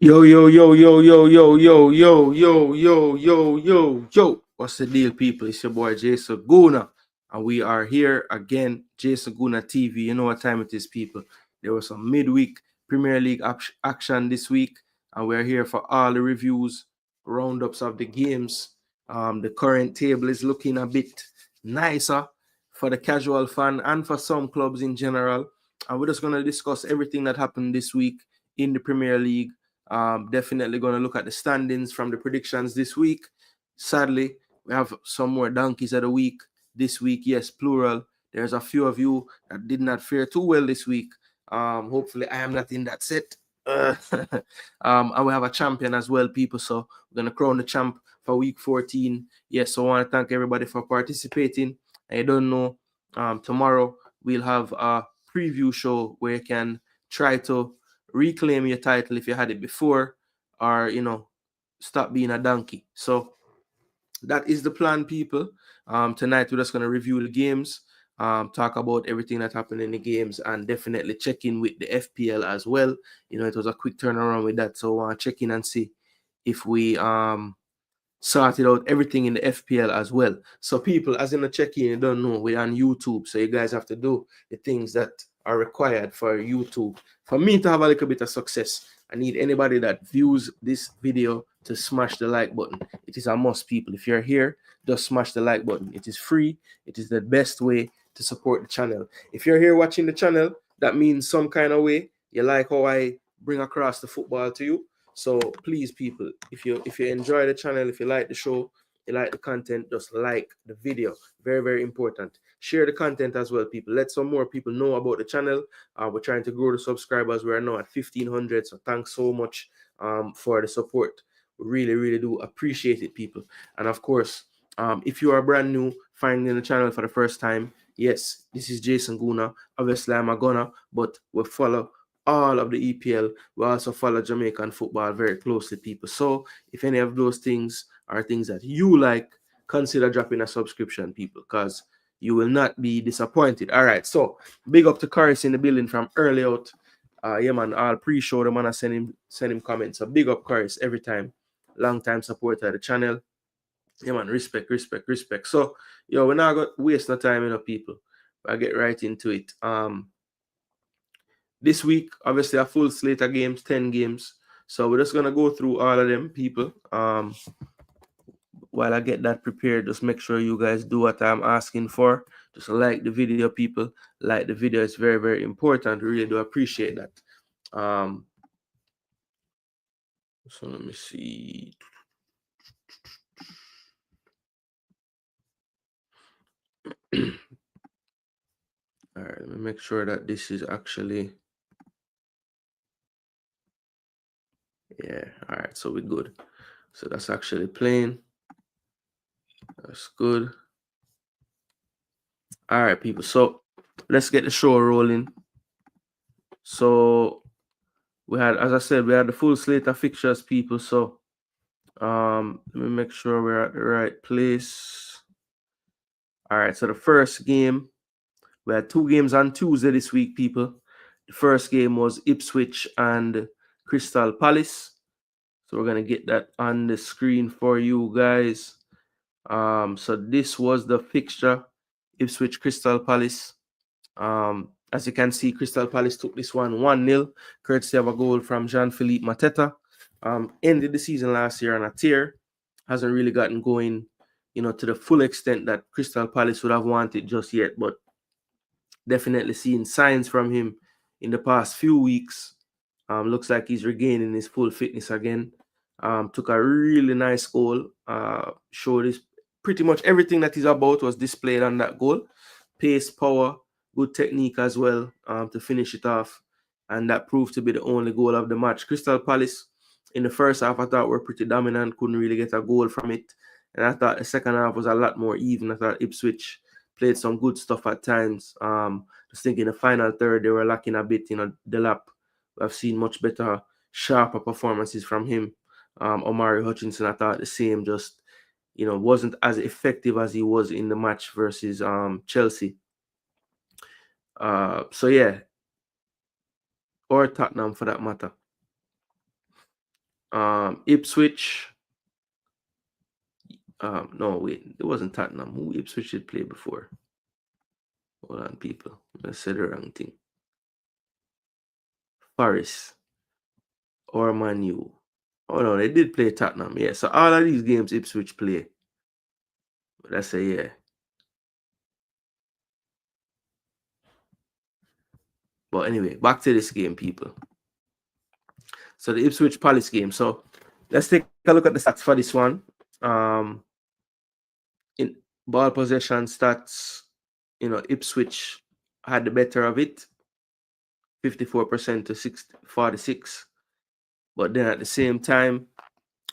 Yo, yo, yo, yo, yo, yo, yo, yo, yo, yo, yo, yo, yo. What's the deal, people? It's your boy Jason Gooner. And we are here again, Jason Gooner TV. You know what time it is, people. There was some midweek Premier League action this week. And we're here for all the reviews, roundups of the games. The current table is looking a bit nicer for the casual fan and for some clubs in general. And we're just going to discuss everything that happened this week in the Premier League. Definitely going to look at the standings from the predictions this week. Sadly, we have some more donkeys of the week this week. Yes, plural. There's a few of you that did not fare too well this week. Hopefully, I am not in that set. And we have a champion as well, people. So we're going to crown the champ for week 14. Yes, so I want to thank everybody for participating. I don't know. Tomorrow, we'll have a preview show where you can try to reclaim your title if you had it before, or stop being a donkey. So that is the plan, people. Tonight we're just going to review the games, talk about everything that happened in the games, and definitely check in with the FPL as well. It was a quick turnaround with that, so check in and see if we sorted out everything in the FPL as well. So people, as in the check-in, you don't know, we're on YouTube, so you guys have to do the things that are required for YouTube. For me to have a little bit of success, I need anybody that views this video to smash the like button. It is a must, people. If you're here, just smash the like button. It is free. It is the best way to support the channel. If you're here watching the channel, that means some kind of way you like how I bring across the football to you. So please, people, if you enjoy the channel, if you like the show, you like the content, just like the video. Very, very important. Share the content as well, people. Let some more people know about the channel. We're trying to grow the subscribers. We're now at 1,500. So thanks so much for the support. We really, really do appreciate it, people. And of course, if you are brand new, finding the channel for the first time, yes, this is Jason Gooner. Obviously, I'm a gunner, but we follow all of the EPL. We also follow Jamaican football very closely, people. So if any of those things are things that you like, consider dropping a subscription, people, because you will not be disappointed. All right, so big up to Curris in the building from early out. Yeah, man, I'll pre-show the man. I send him comments. So big up Curris every time. Long time supporter of the channel. Yeah, man, respect. So, we're not going to waste no time, people. I'll get right into it. This week, obviously, a full slate of games, 10 games. So we're just gonna go through all of them, people. While I get that prepared, just make sure you guys do what I'm asking for. Just like the video, people. Like the video, it's very, very important. We really do appreciate that. So let me see. All right, let me make sure that this is actually. Yeah, all right, so we're good. So that's actually playing. That's good. All right, people. So let's get the show rolling. So we had, as I said, we had the full slate of fixtures, people. So let me make sure we're at the right place. All right, so the first game, we had two games on Tuesday this week, people. The first game was Ipswich and Crystal Palace. So we're gonna get that on the screen for you guys. So this was the fixture, Ipswich Crystal Palace. As you can see, Crystal Palace took this one 1-0, courtesy of a goal from Jean-Philippe Mateta. Ended the season last year on a tear. Hasn't really gotten going, to the full extent that Crystal Palace would have wanted just yet, but definitely seeing signs from him in the past few weeks. Looks like he's regaining his full fitness again. Took a really nice goal. Showed his pretty much everything that he's about was displayed on that goal. Pace, power, good technique as well to finish it off. And that proved to be the only goal of the match. Crystal Palace, in the first half, I thought were pretty dominant. Couldn't really get a goal from it. And I thought the second half was a lot more even. I thought Ipswich played some good stuff at times. Just thinking the final third, they were lacking a bit. Delap, I've seen much better, sharper performances from him. Omari Hutchinson, I thought the same, just, wasn't as effective as he was in the match versus Chelsea. So yeah, or Tottenham for that matter. Ipswich. No, wait, it wasn't Tottenham. Who Ipswich did play before? Hold on, people. I said the wrong thing. Forest or Man U. Oh no, they did play Tottenham. Yeah, so all of these games Ipswich play. That's a yeah. But anyway, back to this game, people. So the Ipswich Palace game. So let's take a look at the stats for this one. In ball possession stats, Ipswich had the better of it, 54% to 46. But then at the same time,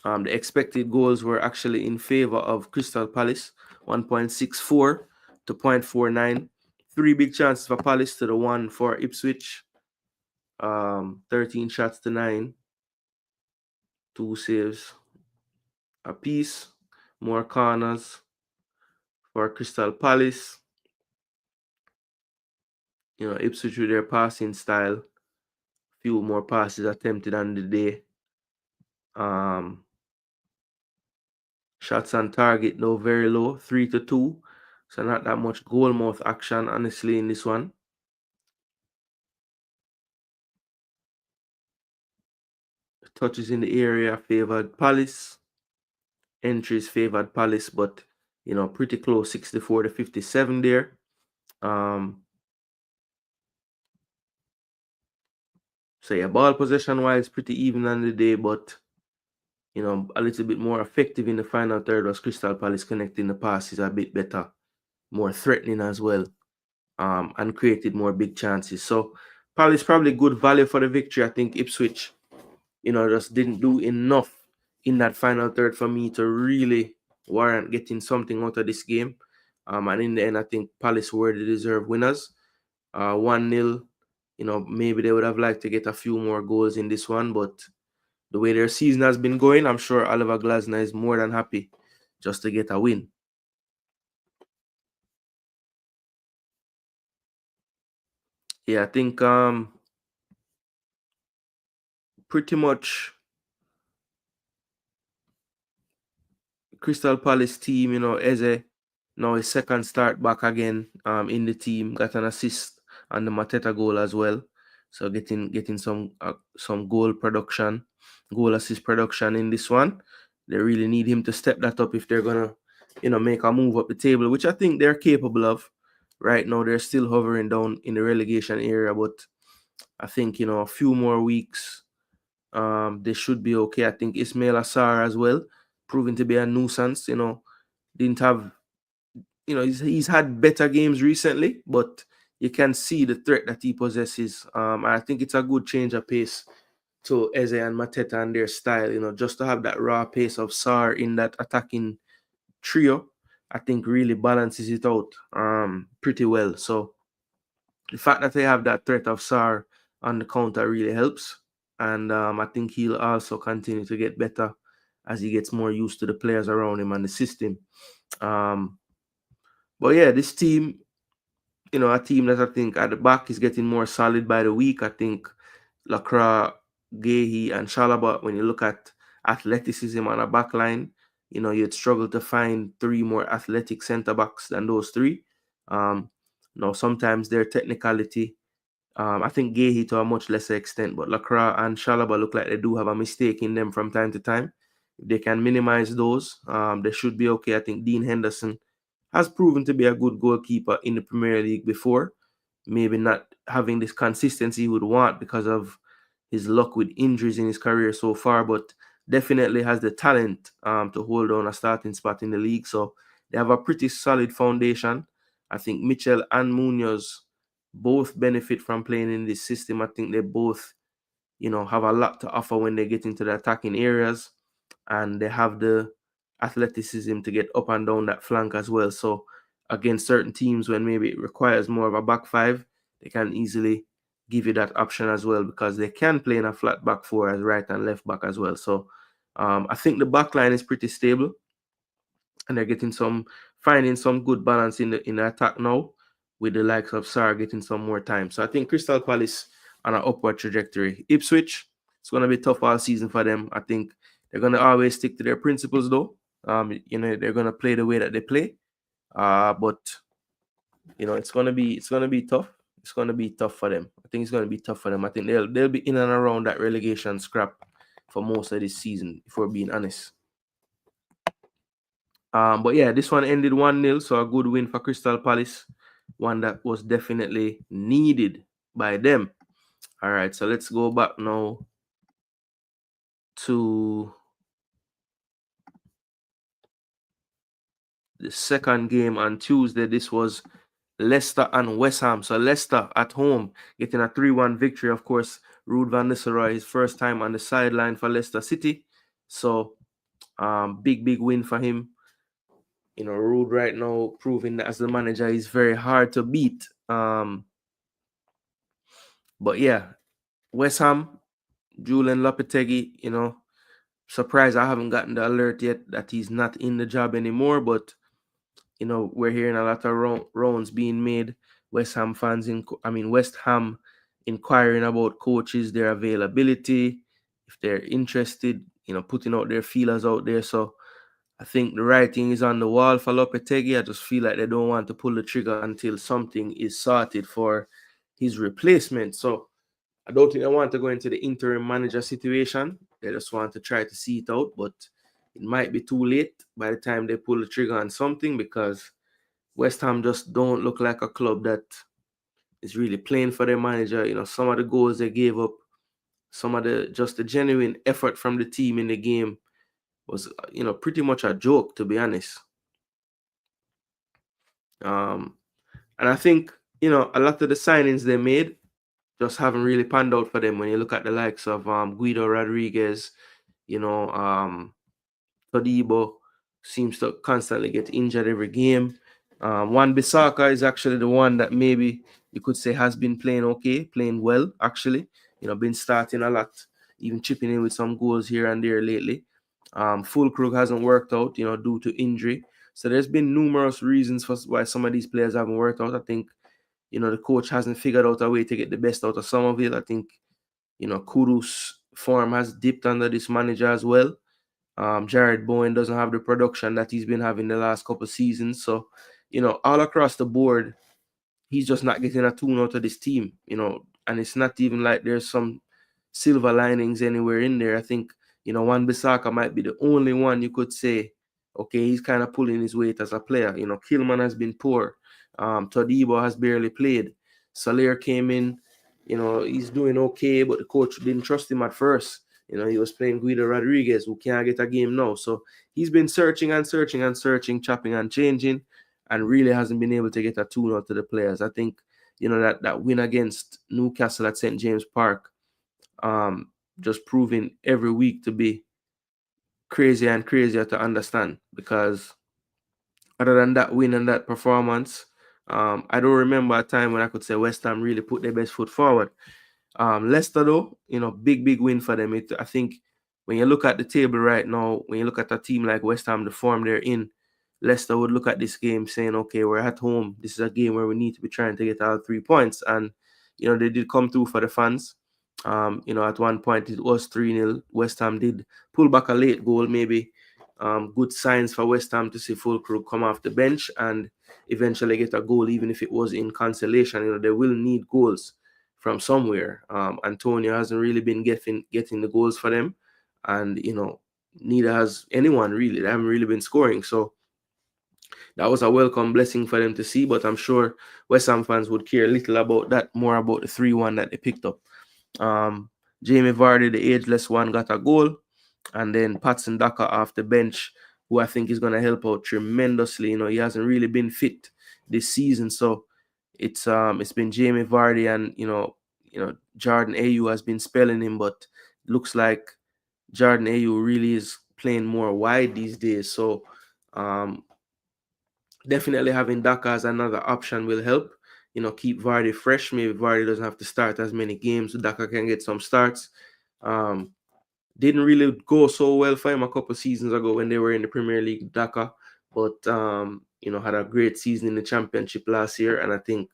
the expected goals were actually in favor of Crystal Palace, 1.64 to 0.49. 3 big chances for Palace to the 1 for Ipswich. 13 shots to 9. 2 saves apiece. More corners for Crystal Palace. Ipswich with their passing style. Few more passes attempted on the day. Shots on target though very low, 3 to 2. So not that much goal mouth action, honestly, in this one. Touches in the area favored Palace. Entries favored Palace, but pretty close, 64 to 57 there. So yeah, ball possession wise, pretty even on the day, but a little bit more effective in the final third was Crystal Palace, connecting the passes a bit better, more threatening as well, and created more big chances. So Palace probably good value for the victory. I think Ipswich, just didn't do enough in that final third for me to really warrant getting something out of this game. And in the end, I think Palace were the deserved winners. 1-0. Maybe they would have liked to get a few more goals in this one, but the way their season has been going, I'm sure Oliver Glasner is more than happy just to get a win. Yeah, I think pretty much Crystal Palace team, Eze, now his second start back again in the team, got an assist on the Mateta goal as well. So getting some goal assist production in this one. They really need him to step that up if they're gonna, make a move up the table, which I think they're capable of. Right now, they're still hovering down in the relegation area, but I think a few more weeks, they should be okay. I think Ismail Assar as well, proving to be a nuisance. Didn't have, he's had better games recently, but you can see the threat that he possesses. I think it's a good change of pace to Eze and Mateta and their style. Just to have that raw pace of Sar in that attacking trio, I think really balances it out pretty well. So the fact that they have that threat of Sar on the counter really helps. And I think he'll also continue to get better as he gets more used to the players around him and the system. But yeah, this team, a team that I think at the back is getting more solid by the week. I think Lacroix, Gehi, and Shalaba, when you look at athleticism on a back line, you'd struggle to find 3 more athletic centre backs than those 3. Sometimes their technicality, I think Gehi to a much lesser extent, but Lacroix and Shalaba look like they do have a mistake in them from time to time. If they can minimize those, they should be okay. I think Dean Henderson has proven to be a good goalkeeper in the Premier League before. Maybe not having this consistency he would want because of his luck with injuries in his career so far, but definitely has the talent to hold on a starting spot in the league. So they have a pretty solid foundation. I think Mitchell and Munoz both benefit from playing in this system. I think they both, have a lot to offer when they get into the attacking areas, and they have the athleticism to get up and down that flank as well. So against certain teams, when maybe it requires more of a back 5, they can easily give you that option as well, because they can play in a flat back 4 as right and left back as well. So I think the back line is pretty stable, and they're finding some good balance in the attack now, with the likes of Sar getting some more time. So I think Crystal Palace on an upward trajectory. Ipswich, it's gonna be tough all season for them. I think they're gonna always stick to their principles though. They're gonna play the way that they play. But it's gonna be tough. It's gonna be tough for them. I think it's gonna be tough for them. I think they'll be in and around that relegation scrap for most of this season, if we're being honest. But yeah, this one ended 1-0, so a good win for Crystal Palace. One that was definitely needed by them. All right, so let's go back now to the second game on Tuesday. This was Leicester and West Ham. So Leicester at home getting a 3-1 victory. Of course, Ruud van Nistelrooy, his first time on the sideline for Leicester City. So big win for him. Ruud right now proving that as the manager is very hard to beat. But yeah, West Ham, Julian Lopetegui, surprised I haven't gotten the alert yet that he's not in the job anymore. But, we're hearing a lot of rounds being made. West Ham inquiring about coaches, their availability, if they're interested, putting out their feelers out there. So I think the writing is on the wall for Lopetegui. I just feel like they don't want to pull the trigger until something is sorted for his replacement. So I don't think they want to go into the interim manager situation. They just want to try to see it out, but it might be too late by the time they pull the trigger on something, because West Ham just don't look like a club that is really playing for their manager. Some of the goals they gave up, some of the genuine effort from the team in the game was, pretty much a joke, to be honest. And I think, a lot of the signings they made just haven't really panned out for them. When you look at the likes of Guido Rodriguez, Todibo seems to constantly get injured every game. Wan-Bissaka is actually the one that maybe you could say has been playing well, actually. Been starting a lot, even chipping in with some goals here and there lately. Fulkrug hasn't worked out, due to injury. So there's been numerous reasons for why some of these players haven't worked out. I think, the coach hasn't figured out a way to get the best out of some of it. I think, Kudus' form has dipped under this manager as well. Jared Bowen doesn't have the production that he's been having the last couple of seasons. So, all across the board, he's just not getting a tune out of this team, and it's not even like there's some silver linings anywhere in there. I think, Wan-Bissaka might be the only one you could say, okay, he's kind of pulling his weight as a player. Kilman has been poor. Todibo has barely played. Soler came in, he's doing okay, but the coach didn't trust him at first. He was playing Guido Rodriguez, who can't get a game now. So he's been searching, chopping and changing, and really hasn't been able to get a tune out to the players. I think, that win against Newcastle at St. James Park, just proving every week to be crazier and crazier to understand, because other than that win and that performance, I don't remember a time when I could say West Ham really put their best foot forward. Leicester, though, big win for them. I think when you look at the table right now, when you look at a team like West Ham, the form they're in, Leicester would look at this game saying, okay, we're at home. This is a game where we need to be trying to get all 3 points. And, they did come through for the fans. At one point it was 3-0. West Ham did pull back a late goal, maybe. Good signs for West Ham to see Fulkrug come off the bench and eventually get a goal, even if it was in consolation. They will need goals from somewhere. Antonio hasn't really been getting the goals for them, and neither has anyone really. They haven't really been scoring. So that was a welcome blessing for them to see, but I'm sure West Ham fans would care little about that, more about the 3-1 that they picked up. Jamie Vardy, the ageless one, got a goal, and then Patson Daka off the bench, who I think is going to help out tremendously. He hasn't really been fit this season, so it's been Jamie Vardy, and Jordan Ayew has been spelling him, but looks like Jordan Ayew really is playing more wide these days. So definitely having Daka as another option will help. Keep Vardy fresh. Maybe Vardy doesn't have to start as many games, so Daka can get some starts. Didn't really go so well for him a couple seasons ago when they were in the Premier League, Daka, but had a great season in the Championship last year, and I think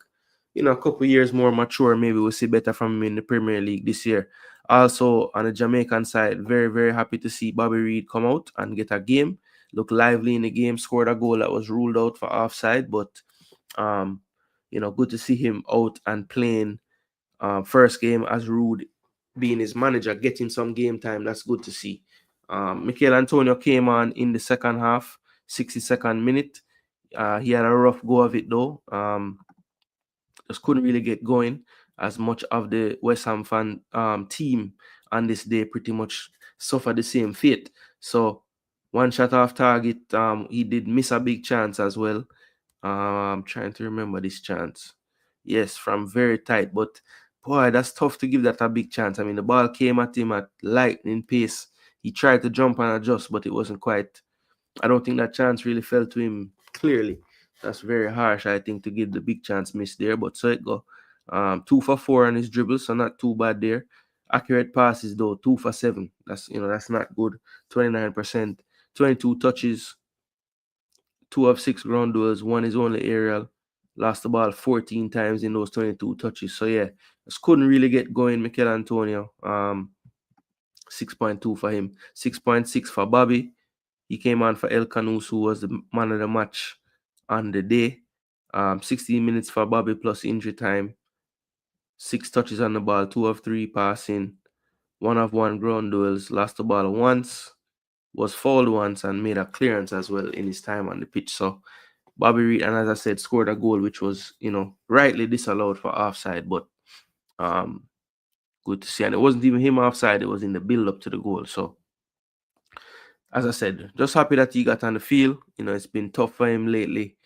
a couple years more mature, maybe we'll see better from him in the Premier League this year. Also, on the Jamaican side, very, very happy to see Bobby Reid come out and get a game. Look lively in the game, scored a goal that was ruled out for offside, but good to see him out and playing. First game as Rude being his manager, getting some game time. That's good to see. Mikel Antonio came on in the second half, 62nd minute. He had a rough go of it though. Just couldn't really get going, as much of the West Ham fan team on this day pretty much suffered the same fate. So one shot off target, he did miss a big chance as well. I'm trying to remember this chance. Yes, from very tight, but boy, that's tough to give that a big chance. I mean, the ball came at him at lightning pace. He tried to jump and adjust, but it wasn't quite. I don't think that chance really fell to him clearly. That's very harsh, I think, to give the big chance miss there. But so it go. 2 for 4 on his dribbles, so not too bad there. Accurate passes though, 2 for 7. That's not good. 29%, 22 touches, 2 of 6 ground duels, 1 is only aerial. Lost the ball 14 times in those 22 touches. So yeah, just couldn't really get going. Mikel Antonio, 6.2 for him, 6.6 for Bobby. He came on for El Canus, who was the man of the match on the day. 16 minutes for Bobby plus injury time. 6 touches on the ball, 2 of 3 passing, 1 of 1 ground duels. Lost the ball once, was fouled once, and made a clearance as well in his time on the pitch. So Bobby Reid, and as I said, scored a goal which was, rightly disallowed for offside, but good to see. And it wasn't even him offside, it was in the build-up to the goal. So as I said, just happy that he got on the field. It's been tough for him lately.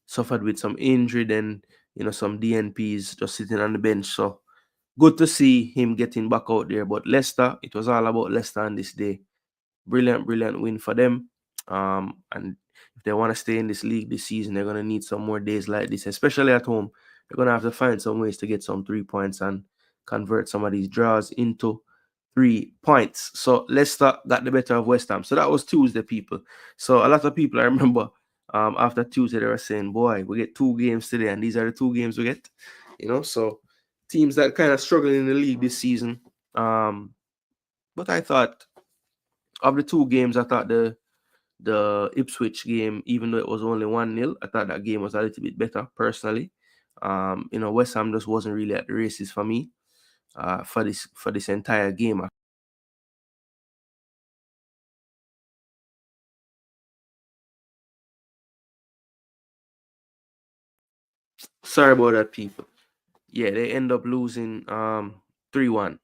Suffered with some injury, then, some DNPs, just sitting on the bench. So good to see him getting back out there. But Leicester, it was all about Leicester on this day. Brilliant, brilliant win for them. And if they want to stay in this league this season, they're going to need some more days like this, especially at home. They're going to have to find some ways to get some 3 points and convert some of these draws into 3 points. So Leicester got the better of West Ham. So that was Tuesday, people. So a lot of people, I remember, after Tuesday, they were saying, boy, we get 2 games today, and these are the 2 games we get. So teams that kind of struggling in the league this season. But I thought of the 2 games, I thought the Ipswich game, even though it was only 1-0, I thought that game was a little bit better personally. West Ham just wasn't really at the races for me for this entire game. Sorry about that, people. Yeah, they end up losing 3-1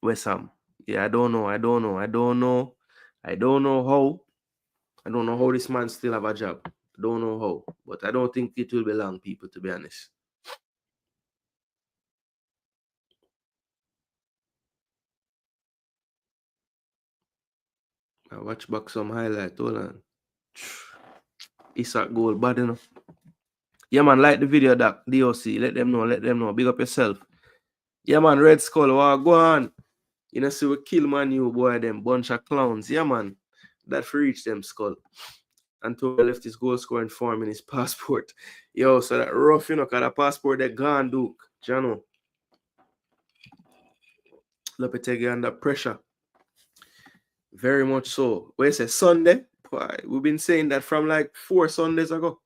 West Ham. Yeah, I don't know how this man still have a job. I don't know how, but I don't think it will be long, people, to be honest. I watch back some highlight. Hold on. Isak goal bad enough. Yeah, man, like the video, that DOC. Let them know. Big up yourself. Yeah, man, Red Skull, go on. See we kill man, you boy, them bunch of clowns. Yeah, man. That for reach them, Skull. Antonio left his goal scoring form in his passport. Yo, so that rough, cause that passport they gone, Duke. Jano. Lopetegi under pressure. Very much so. Where it says Sunday? Boy, we've been saying that from like 4 Sundays ago.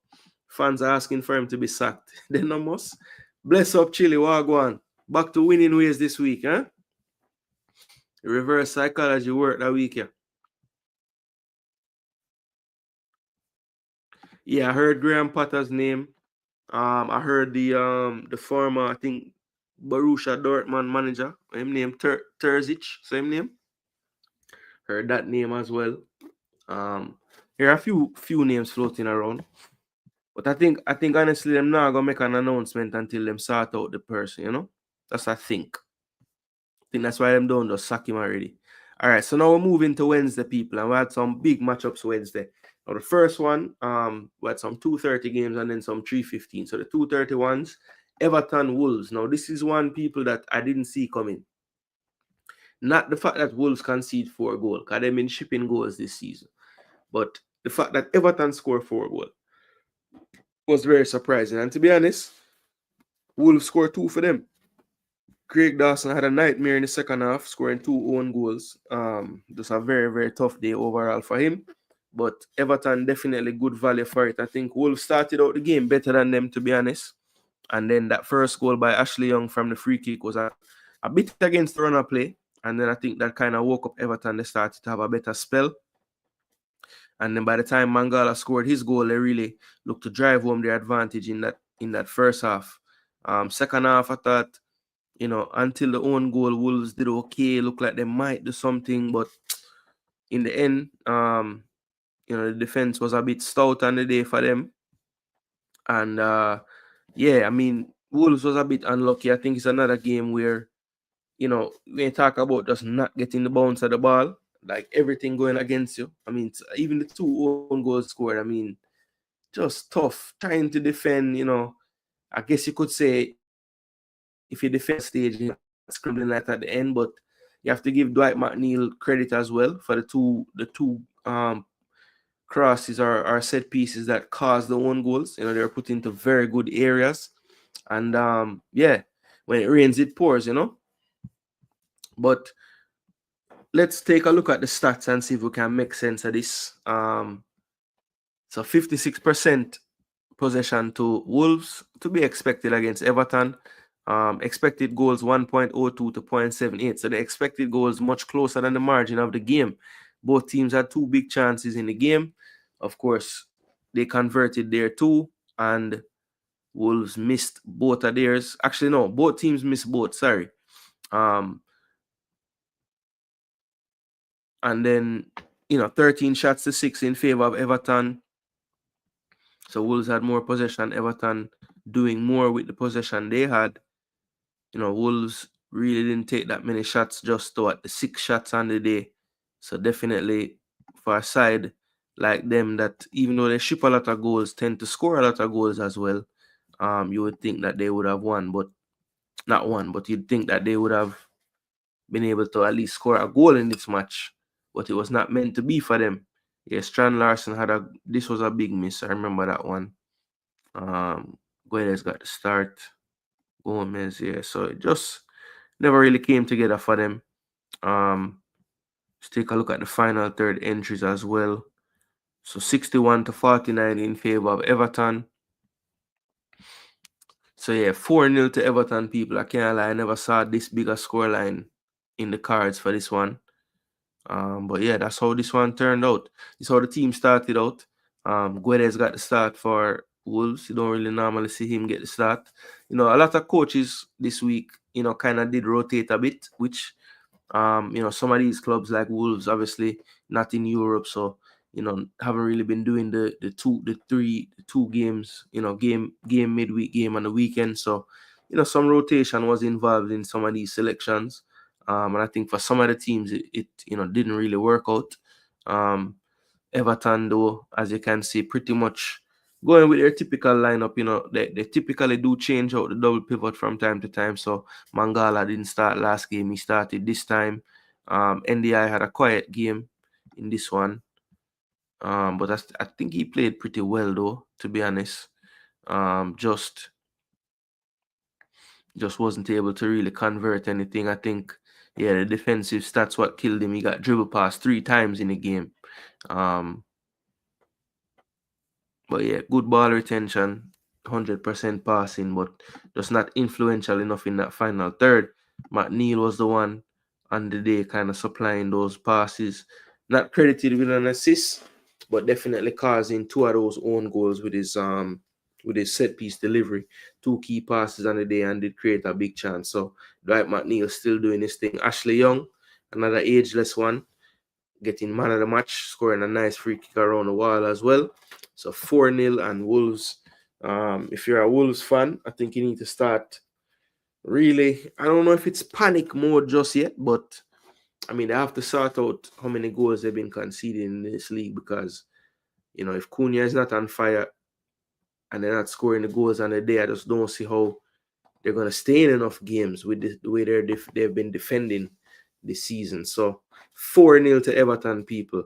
Fans are asking for him to be sacked. Then no must. Bless up Chile, Wagwan. Back to winning ways this week, huh? Reverse psychology work that week, yeah. Yeah, I heard Graham Potter's name. I heard the former, I think, Borussia Dortmund manager. Him name Terzic. Same name. Heard that name as well. There are a few names floating around. But I think honestly them not gonna make an announcement until them sort out the person, That's I think. I think that's why them don't just sack him already. All right, so now we're moving to Wednesday, people, and we had some big matchups Wednesday. Now the first one, we had some 2:30 games and then some 3:15. So the 2:30 ones, Everton Wolves. Now this is one, people, that I didn't see coming. Not the fact that Wolves concede 4 goals, because they've been shipping goals this season, but the fact that Everton scored 4 goals was very surprising. And to be honest, Wolves scored 2 for them. Craig Dawson had a nightmare in the second half, scoring 2 own goals. Just a very, very tough day overall for him. But Everton definitely good value for it. I think Wolves started out the game better than them, to be honest. And then that first goal by Ashley Young from the free kick was a bit against the runner play. And then I think that kind of woke up Everton. They started to have a better spell. And then by the time Mangala scored his goal, they really looked to drive home their advantage in that first half. Second half, I thought, until the own goal, Wolves did okay. Looked like they might do something, but in the end, the defense was a bit stout on the day for them. And Wolves was a bit unlucky. I think it's another game where, we talk about just not getting the bounce of the ball, like everything going against you. Even the 2 own goals scored, just tough trying to defend. I guess you could say if you defend stage, scribbling that at the end, but you have to give Dwight McNeil credit as well for the two crosses or set pieces that caused the own goals. They're put into very good areas, and when it rains, it pours. But let's take a look at the stats and see if we can make sense of this. So 56% possession to Wolves, to be expected against Everton. Expected goals 1.02 to 0.78. So the expected goals much closer than the margin of the game. Both teams had 2 big chances in the game. Of course, they converted their 2, and Wolves missed both of theirs. Actually, no, both teams missed both. Sorry. And then, 13 shots to 6 in favor of Everton. So Wolves had more possession. Everton doing more with the possession they had. Wolves really didn't take that many shots, just the 6 shots on the day. So definitely for a side like them that even though they ship a lot of goals, tend to score a lot of goals as well. You would think that they would have won, but not won, but you'd think that they would have been able to at least score a goal in this match. But it was not meant to be for them. Yeah, Strand Larson this was a big miss. I remember that one. Guedes got the start. Gomez, yeah. So it just never really came together for them. Let's take a look at the final third entries as well. So 61 to 49 in favor of Everton. So yeah, 4-0 to Everton, people. I can't lie, I never saw this big a scoreline in the cards for this one. But yeah, that's how this one turned out. This is how the team started out. Guedes got the start for Wolves. You don't really normally see him get the start. A lot of coaches this week, kind of did rotate a bit, which some of these clubs like Wolves, obviously not in Europe, so haven't really been doing the 2 games, game midweek game on the weekend. So some rotation was involved in some of these selections, and I think for some of the teams it didn't really work out. Everton, though, as you can see, pretty much going with their typical lineup. They typically do change out the double pivot from time to time. So Mangala didn't start last game. He started this time. NDI had a quiet game in this one. But I think he played pretty well, though, to be honest. Just wasn't able to really convert anything. I think, the defensive stats what killed him. He got dribble past 3 times in the game. But yeah, good ball retention, 100% passing, but just not influential enough in that final third. McNeil was the one on the day kind of supplying those passes. Not credited with an assist, but definitely causing 2 of those own goals with his set piece delivery. 2 key passes on the day and did create a big chance. So Dwight McNeil still doing his thing. Ashley Young, another ageless one, getting man of the match, scoring a nice free kick around the wall as well. So 4-0 and Wolves. If you're a Wolves fan, I think you need to start really, I don't know if it's panic mode just yet, but they have to sort out how many goals they've been conceding in this league, because if Cunha is not on fire and they're not scoring the goals on the day, I just don't see how they're going to stay in enough games with the way they've been defending this season. So 4-0 to Everton, people.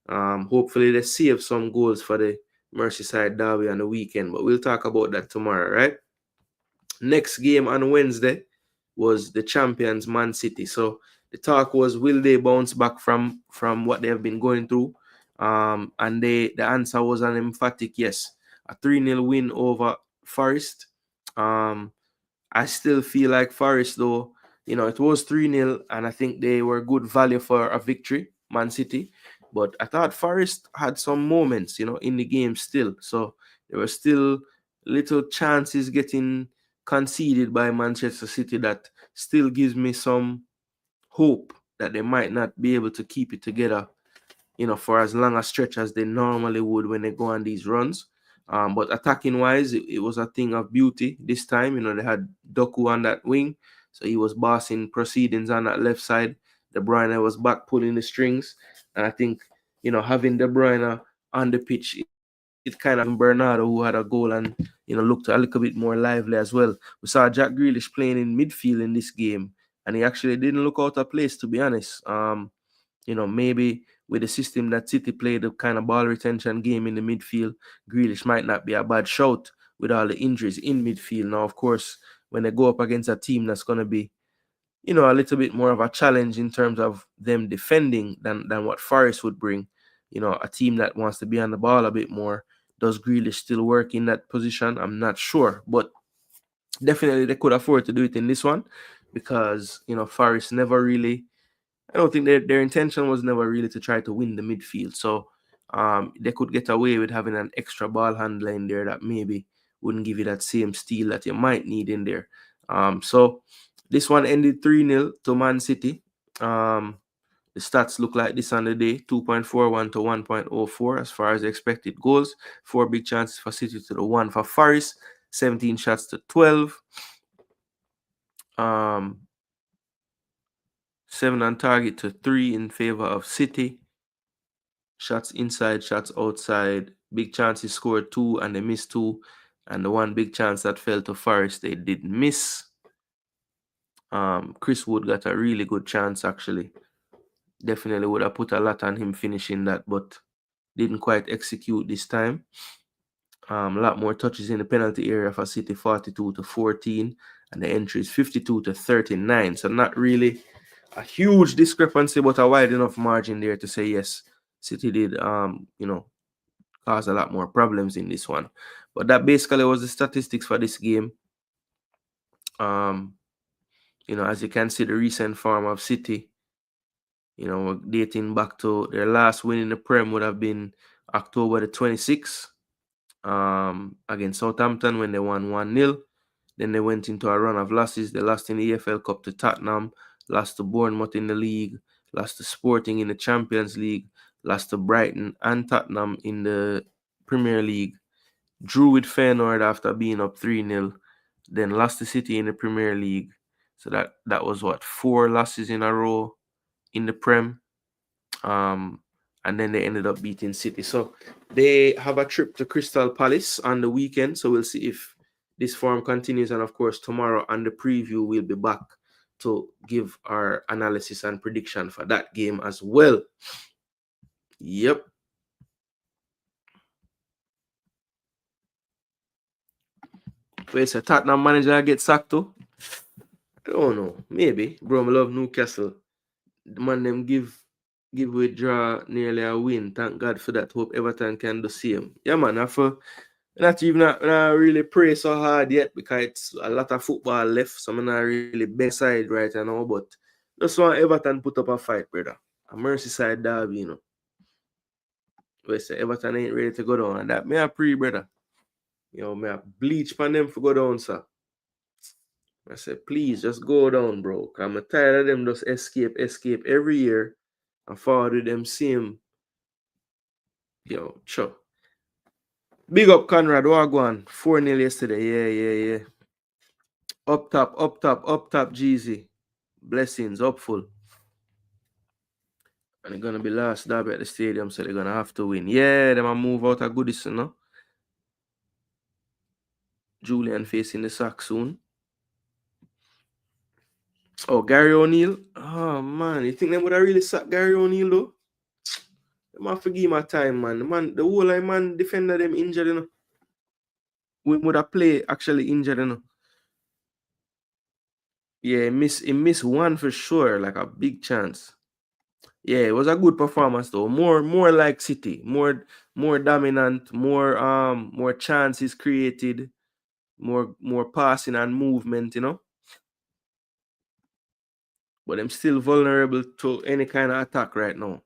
Hopefully they save some goals for the Merseyside derby on the weekend, but we'll talk about that tomorrow, right? Next game on Wednesday was the champions Man City. So the talk was, will they bounce back from what they have been going through? And the answer was an emphatic yes. A 3-0 win over Forest. I still feel like Forest, though, it was 3-0, and I think they were good value for a victory, Man City. But I thought Forest had some moments, in the game still. So there were still little chances getting conceded by Manchester City that still gives me some hope that they might not be able to keep it together, for as long a stretch as they normally would when they go on these runs. But attacking wise, it was a thing of beauty this time. They had Doku on that wing, so he was bossing proceedings on that left side. De Bruyne was back pulling the strings, and I think having De Bruyne on the pitch, it kind of Bernardo, who had a goal and looked a little bit more lively as well. We saw Jack Grealish playing in midfield in this game, and he actually didn't look out of place, to be honest. Maybe with the system that City played, the kind of ball retention game in the midfield, Grealish might not be a bad shout with all the injuries in midfield. Now, of course, when they go up against a team that's going to be, a little bit more of a challenge in terms of them defending than what Forest would bring, a team that wants to be on the ball a bit more. Does Grealish still work in that position? I'm not sure, but definitely they could afford to do it in this one because, Forest never really, I don't think their intention was never really to try to win the midfield. So they could get away with having an extra ball handler in there that maybe wouldn't give you that same steal that you might need in there. So this one ended 3-0 to Man City. The stats look like this on the day: 2.41 to 1.04 as far as expected goals. 4 big chances for City to the 1 for Forest. 17 shots to 12. 7 on target to 3 in favor of City. Shots inside, shots outside. Big chances scored 2 and they missed 2. And the one big chance that fell to Forest, they did miss. Chris Wood got a really good chance, actually. Definitely would have put a lot on him finishing that, but didn't quite execute this time. A lot more touches in the penalty area for City, 42 to 14. And the entry is 52 to 39. So not really a huge discrepancy, but a wide enough margin there to say yes, City did cause a lot more problems in this one. But that basically was the statistics for this game. As you can see, the recent form of City, dating back to their last win in the Prem would have been October the 26th against Southampton when they won 1-0. Then they went into a run of losses. They lost in the EPL Cup to Tottenham, lost to Bournemouth in the league, lost to Sporting in the Champions League, lost to Brighton and Tottenham in the Premier League, drew with Feyenoord after being up 3-0, then lost to City in the Premier League. So that was 4 losses in a row in the Prem. And then they ended up beating City. So they have a trip to Crystal Palace on the weekend. So we'll see if this form continues. And of course, tomorrow on the preview, we'll be back to give our analysis and prediction for that game as well. Yep. Wait, so Tottenham manager get sacked too? I don't know. Maybe. Bro, I love Newcastle. The man them give withdraw nearly a win. Thank God for that. Hope Everton can do the same. Yeah, man. Not really pray so hard yet because it's a lot of football left. So I'm not really best side right now. But just want Everton put up a fight, brother. A Merseyside derby, We say Everton ain't ready to go down. And that may I pray, brother. May I bleach pan them for go down, sir. I said, please just go down, bro. I'm tired of them just escape every year and forward with them same. Sure. Big up Conrad, Wagwan. 4-0 yesterday. Yeah. Up top, Jeezy. Blessings, hopeful. And it's gonna be last derby at the stadium, so they're gonna have to win. Yeah, they might move out of Goodison, Julian facing the sack soon. Oh, Gary O'Neill. Oh man, you think they would have really sacked Gary O'Neill though? They might forgive my time, man. The whole defender them injured, We would have play actually injured, Yeah, he missed one for sure, like a big chance. Yeah, it was a good performance though. More like City, more dominant, more chances created, more passing and movement, But I'm still vulnerable to any kind of attack right now.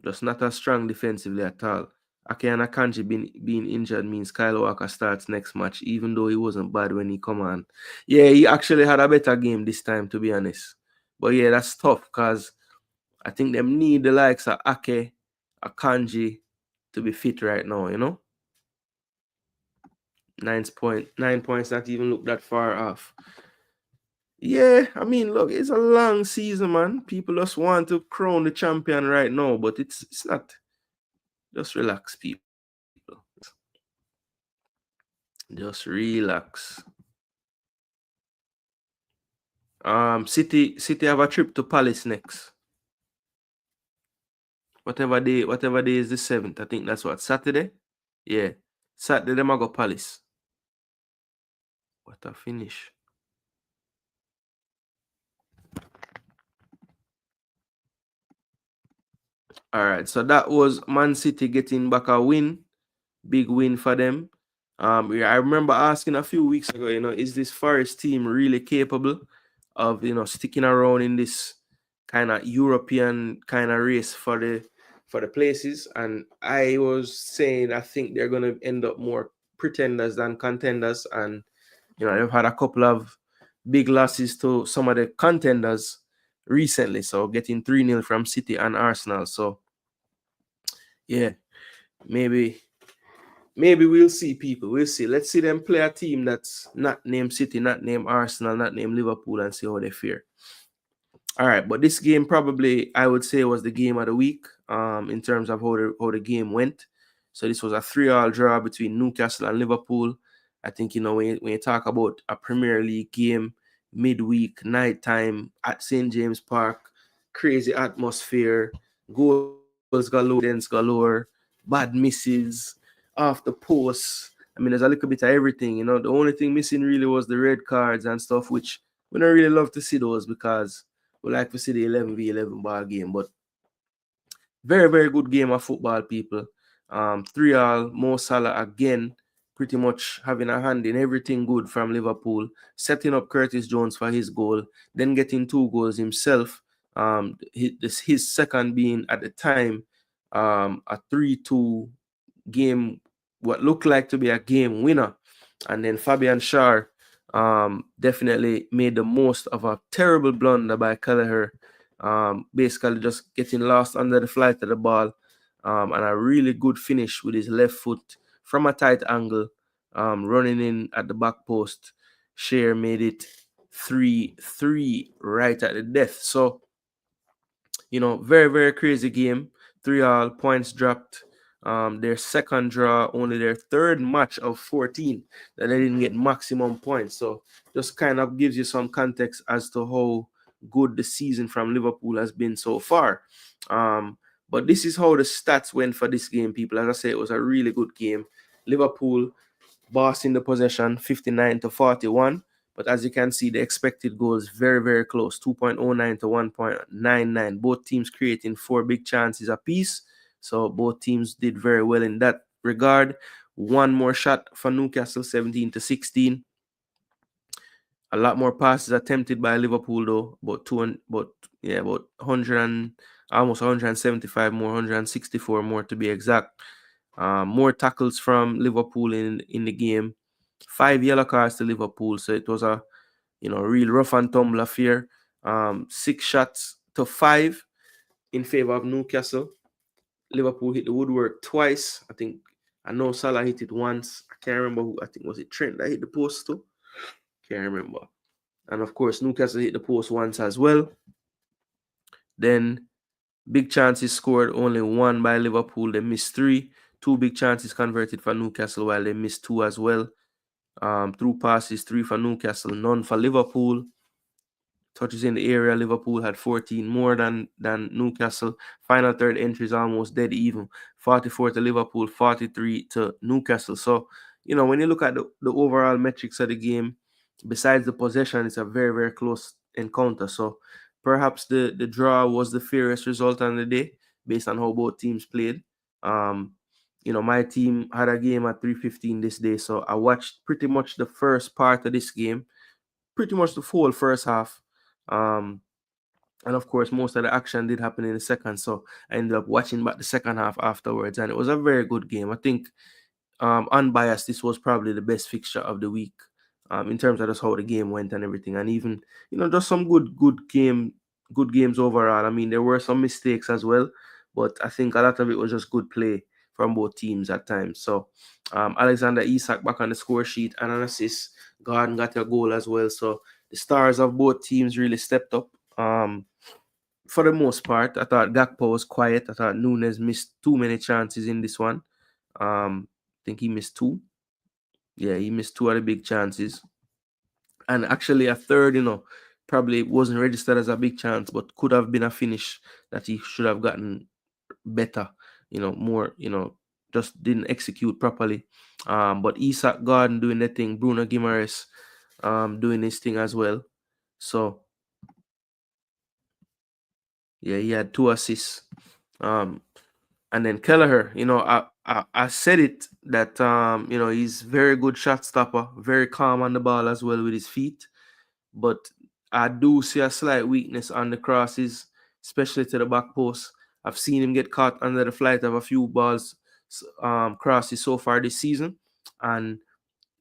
Just not as strong defensively at all. Ake and Akanji being injured means Kyle Walker starts next match, even though he wasn't bad when he come on. Yeah, he actually had a better game this time, to be honest. But yeah, that's tough because I think them need the likes of Ake, Akanji to be fit right now. 9 points not even look that far off. Yeah, I mean, look, it's a long season, man. People just want to crown the champion right now, but it's not. Just relax, people. Just relax. City have a trip to Palace next. Whatever day is the 7th. I think that's what, Saturday? Yeah. Saturday them go Palace. What a finish. Alright, so that was Man City getting back a win. Big win for them. I remember asking a few weeks ago, is this Forest team really capable of, sticking around in this kind of European kind of race for the places? And I was saying I think they're gonna end up more pretenders than contenders, and they've had a couple of big losses to some of the contenders recently. So getting 3-0 from City and Arsenal. So yeah, maybe we'll see, people. We'll see. Let's see them play a team that's not named City, not named Arsenal, not named Liverpool, and see how they fare. All right, but this game probably I would say was the game of the week in terms of how the game went. So this was a 3-3 draw between Newcastle and Liverpool. I think when you talk about a Premier League game, midweek, nighttime at St. James Park, crazy atmosphere, goals galore, dents galore, bad misses, off the post. I mean, there's a little bit of everything. The only thing missing really was the red cards and stuff, which we don't really love to see those because we like to see the 11v11 ball game. But very, very good game of football, people. 3-3, Mo Salah again, pretty much having a hand in everything good from Liverpool, setting up Curtis Jones for his goal, then getting 2 goals himself. His second being at the time a 3-2 game, what looked like to be a game winner. And then Fabian Schär definitely made the most of a terrible blunder by Kelleher, basically just getting lost under the flight of the ball, and a really good finish with his left foot from a tight angle, running in at the back post. Schär made it 3-3 right at the death. So, very, very crazy game. 3-3 points dropped. Their second draw, only their third match of 14 that they didn't get maximum points. So just kind of gives you some context as to how good the season from Liverpool has been so far. But this is how the stats went for this game, people. As I say, it was a really good game. Liverpool bossing the possession 59-41. But as you can see, the expected goal is very, very close, 2.09 to 1.99. Both teams creating 4 big chances apiece. So both teams did very well in that regard. One more shot for Newcastle, 17-16. A lot more passes attempted by Liverpool, though. About 100 and almost 175 more, 164 more to be exact. More tackles from Liverpool in the game. 5 yellow cards to Liverpool, so it was a real rough and tumble affair. 6 shots to 5 in favor of Newcastle. Liverpool hit the woodwork twice. I know Salah hit it once. I can't remember who. I think was it Trent that hit the post too. Can't remember. And of course, Newcastle hit the post once as well. Then big chances scored, only 1 by Liverpool. They missed 3. 2 big chances converted for Newcastle, while they missed 2 as well. Through passes, 3 for Newcastle, none for Liverpool. Touches in the area, Liverpool had 14 more than Newcastle. Final third entries almost dead even. 44 to Liverpool, 43 to Newcastle. So, when you look at the overall metrics of the game, besides the possession, it's a very, very close encounter. So perhaps the draw was the fairest result on the day based on how both teams played. My team had a game at 3:15 this day, so I watched pretty much the first part of this game, pretty much the full first half. And of course, most of the action did happen in the second, so I ended up watching back the second half afterwards, and it was a very good game. I think unbiased, this was probably the best fixture of the week, in terms of just how the game went and everything, and even just some good games overall. I mean, there were some mistakes as well, but I think a lot of it was just good play from both teams at times. So Alexander Isak back on the score sheet and an assist. Gordon got a goal as well. So the stars of both teams really stepped up. For the most part, I thought Gakpo was quiet. I thought Nunes missed too many chances in this one. I think he missed two. Yeah, he missed two of the big chances. And actually a third, probably wasn't registered as a big chance, but could have been a finish that he should have gotten better, more, just didn't execute properly. But Isak Gordon doing the thing, Bruno Guimaraes doing his thing as well. So yeah, he had 2 assists. And then Kelleher, I said it that he's very good shot stopper, very calm on the ball as well with his feet. But I do see a slight weakness on the crosses, especially to the back post. I've seen him get caught under the flight of a few balls, crosses so far this season, and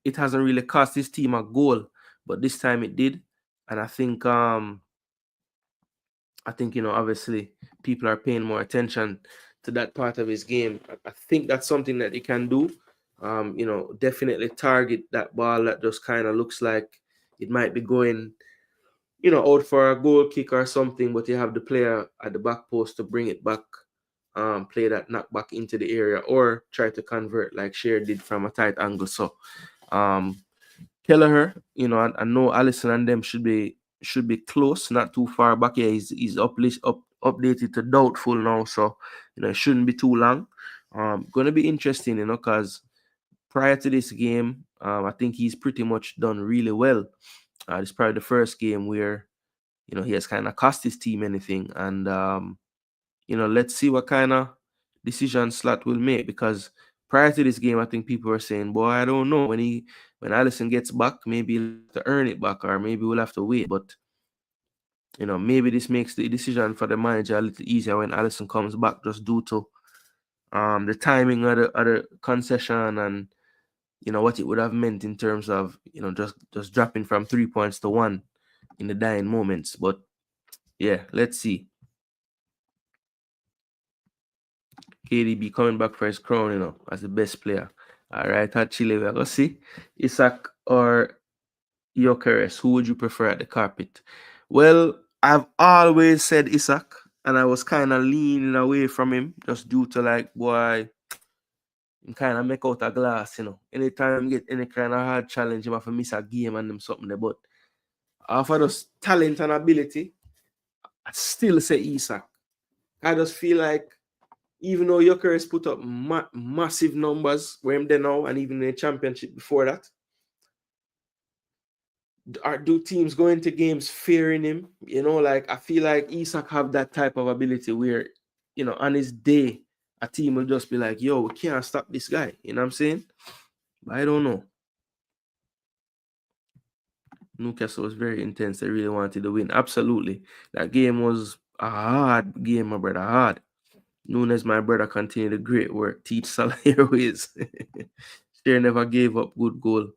it hasn't really cost his team a goal, but this time it did. And I think, obviously people are paying more attention to that part of his game. I think that's something that he can do. Definitely target that ball that just kind of looks like it might be going, out for a goal kick or something, but you have the player at the back post to bring it back, play that knock back into the area, or try to convert like Shearer did from a tight angle. So, Kelleher, I know Alisson and them should be close, not too far back. Yeah, he's updated to doubtful now, so it shouldn't be too long. Gonna be interesting, because prior to this game, I think he's pretty much done really well. It's probably the first game where he has kind of cost his team anything, and let's see what kind of decision Slot will make, because prior to this game, I think people were saying, boy, I don't know, when Alisson gets back, maybe he'll have to earn it back, or maybe we'll have to wait. But maybe this makes the decision for the manager a little easier when Alisson comes back, just due to the timing of the concession, and what it would have meant in terms of just dropping from 3 points to 1 in the dying moments. But yeah, let's see. KDB coming back for his crown, as the best player. All right, at Chile, we're going to see Isak or Gyökeres. Who would you prefer at the carpet? Well, I've always said Isak, and I was kind of leaning away from him just due to, like, boy, him kind of make out a glass, Anytime I get any kind of hard challenge, him have to miss a game and them something there. But after those talent and ability, I still say Isak. I just feel like, even though Gyökeres put up massive numbers where him there now, and even in the championship before that, do teams go into games fearing him? I feel like Isak have that type of ability where, on his day, a team will just be like, yo, we can't stop this guy. You know what I'm saying? But I don't know. Newcastle was very intense. They really wanted to win. Absolutely. That game was a hard game, my brother. Hard. Nunes, my brother, continue the great work. Teach Salah your ways. Shearer never gave up. Good goal.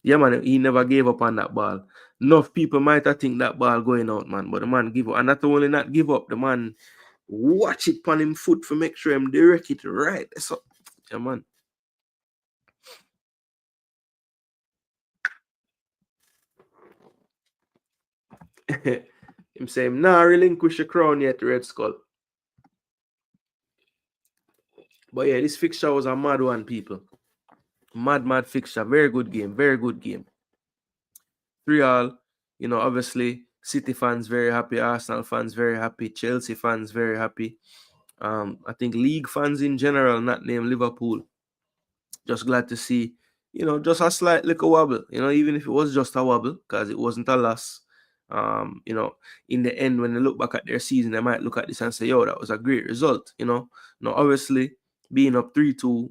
Yeah, man, he never gave up on that ball. Enough people might have think that ball going out, man, but the man give up. And not only not give up, the man watch it on him foot for make sure him direct it right. So, yeah, man. Him say, nah, relinquish the crown yet, Red Skull. But yeah, this fixture was a mad one, people. Mad fixture. Very good game. Very good game. 3-3. Obviously, City fans very happy. Arsenal fans very happy. Chelsea fans very happy. I think league fans in general, not named Liverpool, just glad to see, just a slight little wobble, even if it was just a wobble, because it wasn't a loss. In the end, when they look back at their season, they might look at this and say, yo, that was a great result. Now, obviously, being up 3-2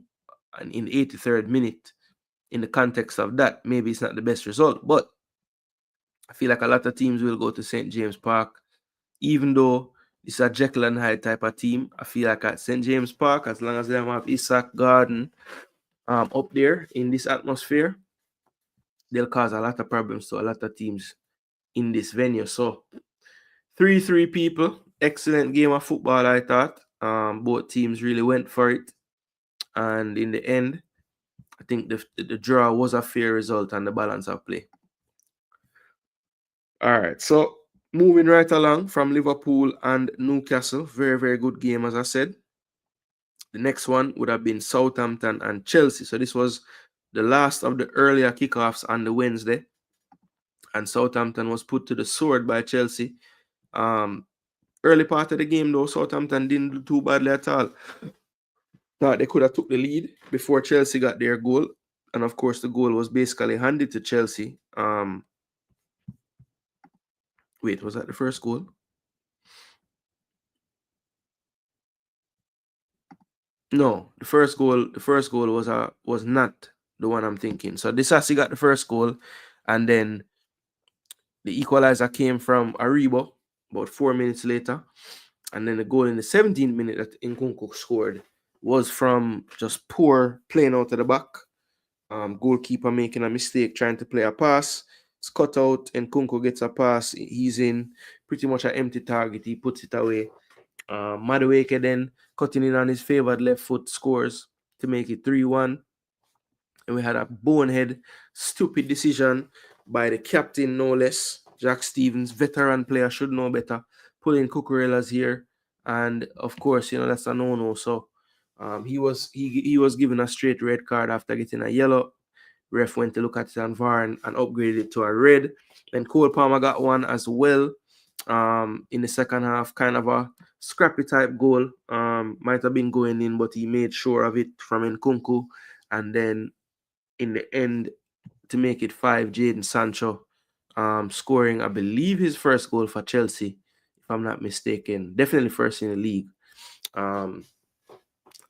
and in the 83rd minute, in the context of that, maybe it's not the best result, but I feel like a lot of teams will go to St. James Park, even though it's a Jekyll and Hyde type of team. I feel like at St. James Park, as long as they have Isaac Garden up there in this atmosphere, they'll cause a lot of problems to a lot of teams in this venue. So 3-3 people, excellent game of football, I thought. Both teams really went for it, and in the end, I think the draw was a fair result and the balance of play. All right, so moving right along from Liverpool and Newcastle, very, very good game, as I said. The next one would have been Southampton and Chelsea. So this was the last of the earlier kickoffs on the Wednesday, and Southampton was put to the sword by Chelsea. Early part of the game, though, Southampton didn't do too badly at all. Thought they could have took the lead before Chelsea got their goal, and of course the goal was basically handed to Chelsea. Wait, was that the first goal? No, the first goal was not the one I'm thinking. So Disasi got the first goal, and then the equalizer came from Aribo about 4 minutes later, and then the goal in the 17th minute that Nkunku scored was from just poor playing out of the back. Goalkeeper making a mistake trying to play a pass. It's cut out, and Nkunku gets a pass. He's in pretty much an empty target. He puts it away. Madueke then cutting in on his favored left foot scores to make it 3-1. And we had a bonehead, stupid decision by the captain, no less. Jack Stevens, veteran player, should know better. Pulling Cucurella's here. And of course, that's a no-no. So he was given a straight red card after getting a yellow. Ref went to look at it on VAR and upgraded it to a red. Then Cole Palmer got one as well. In the second half, kind of a scrappy type goal. Might have been going in, but he made sure of it from Nkunku. And then in the end, to make it 5, Jadon Sancho scoring, I believe, his first goal for Chelsea, if I'm not mistaken. Definitely first in the league.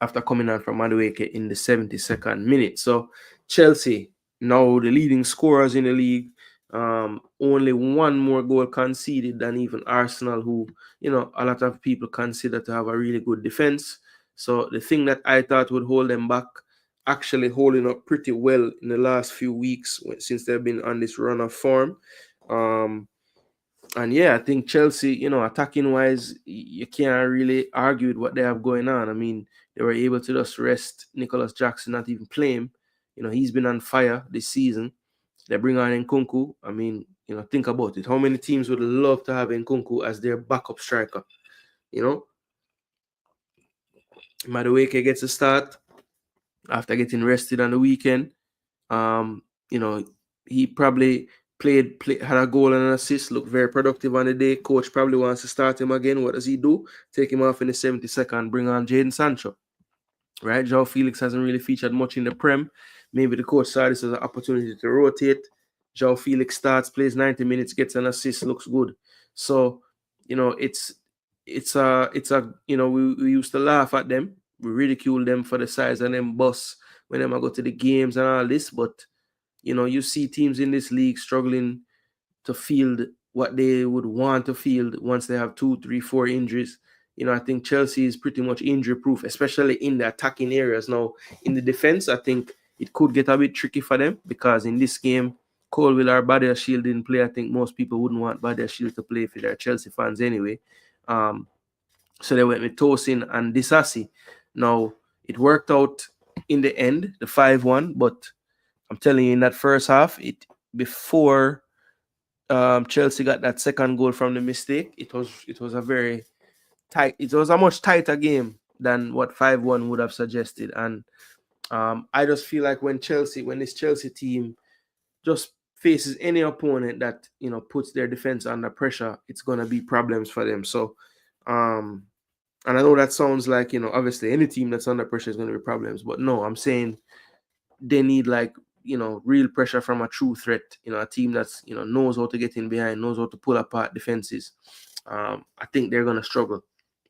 After coming on from Madueke in the 72nd minute. So Chelsea, now the leading scorers in the league. Only one more goal conceded than even Arsenal, who, a lot of people consider to have a really good defense. So the thing that I thought would hold them back, actually holding up pretty well in the last few weeks since they've been on this run of form. And yeah, I think Chelsea, attacking wise, you can't really argue with what they have going on. I mean, they were able to just rest Nicholas Jackson, not even play him. He's been on fire this season. They bring on Nkunku. I mean, think about it. How many teams would love to have Nkunku as their backup striker? Madueke gets a start after getting rested on the weekend. He probably had a goal and an assist, looked very productive on the day. Coach probably wants to start him again. What does he do? Take him off in the 72nd, bring on Jadon Sancho. Right? João Felix hasn't really featured much in the Prem. Maybe the coach saw this as an opportunity to rotate. João Felix starts, plays 90 minutes, gets an assist, looks good. So, it's we used to laugh at them. We ridicule them for the size of them bus when they go to the games and all this, but you see teams in this league struggling to field what they would want to field once they have 2, 3, 4 injuries. I think Chelsea is pretty much injury-proof, especially in the attacking areas. Now, in the defense, I think it could get a bit tricky for them because in this game, Colwill or Badiashile didn't play. I think most people wouldn't want Badiashile to play if they're Chelsea fans anyway. So they went with Tosin and Disasi. Now, it worked out in the end, the 5-1, but I'm telling you, in that first half, before Chelsea got that second goal from the mistake, it was a very tight. It was a much tighter game than what 5-1 would have suggested. And I just feel like when this Chelsea team just faces any opponent that puts their defense under pressure, it's gonna be problems for them. So, and I know that sounds like obviously any team that's under pressure is gonna be problems, but no, I'm saying they need like real pressure from a true threat, a team that's, knows how to get in behind, knows how to pull apart defenses, I think they're going to struggle.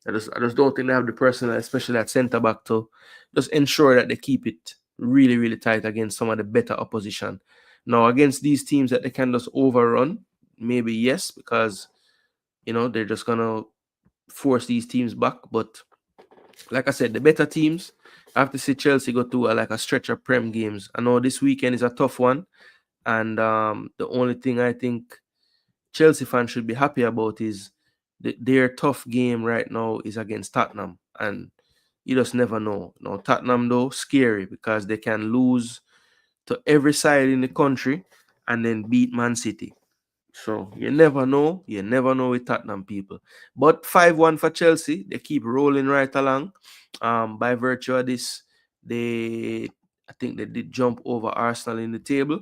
I just don't think they have the personnel, especially at centre back, to just ensure that they keep it really, really tight against some of the better opposition. Now, against these teams that they can just overrun, maybe yes, because, they're just going to force these teams back. But like I said, the better teams, I have to see Chelsea go through like a stretch of Prem games. I know this weekend is a tough one. And the only thing I think Chelsea fans should be happy about is their tough game right now is against Tottenham. And you just never know. Now, Tottenham, though, scary because they can lose to every side in the country and then beat Man City. So you never know. You never know with Tottenham, people. But 5-1 for Chelsea. They keep rolling right along. By virtue of this, I think they did jump over Arsenal in the table.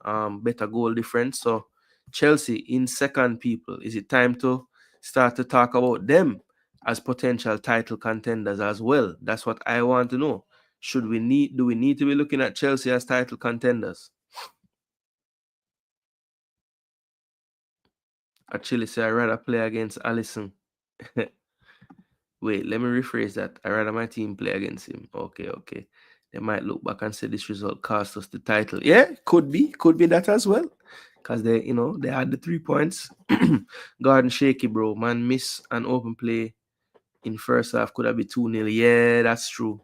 Better goal difference. So Chelsea in second, people. Is it time to start to talk about them as potential title contenders as well? That's what I want to know. Do we need to be looking at Chelsea as title contenders? Actually, say I'd rather play against Alisson. Wait, let me rephrase that. I'd rather my team play against him. Okay. They might look back and say this result cost us the title. Yeah, could be that as well. Because they had the 3 points. Garden shaky, bro. Man, miss an open play in first half. Could have been 2-0. Yeah, that's true.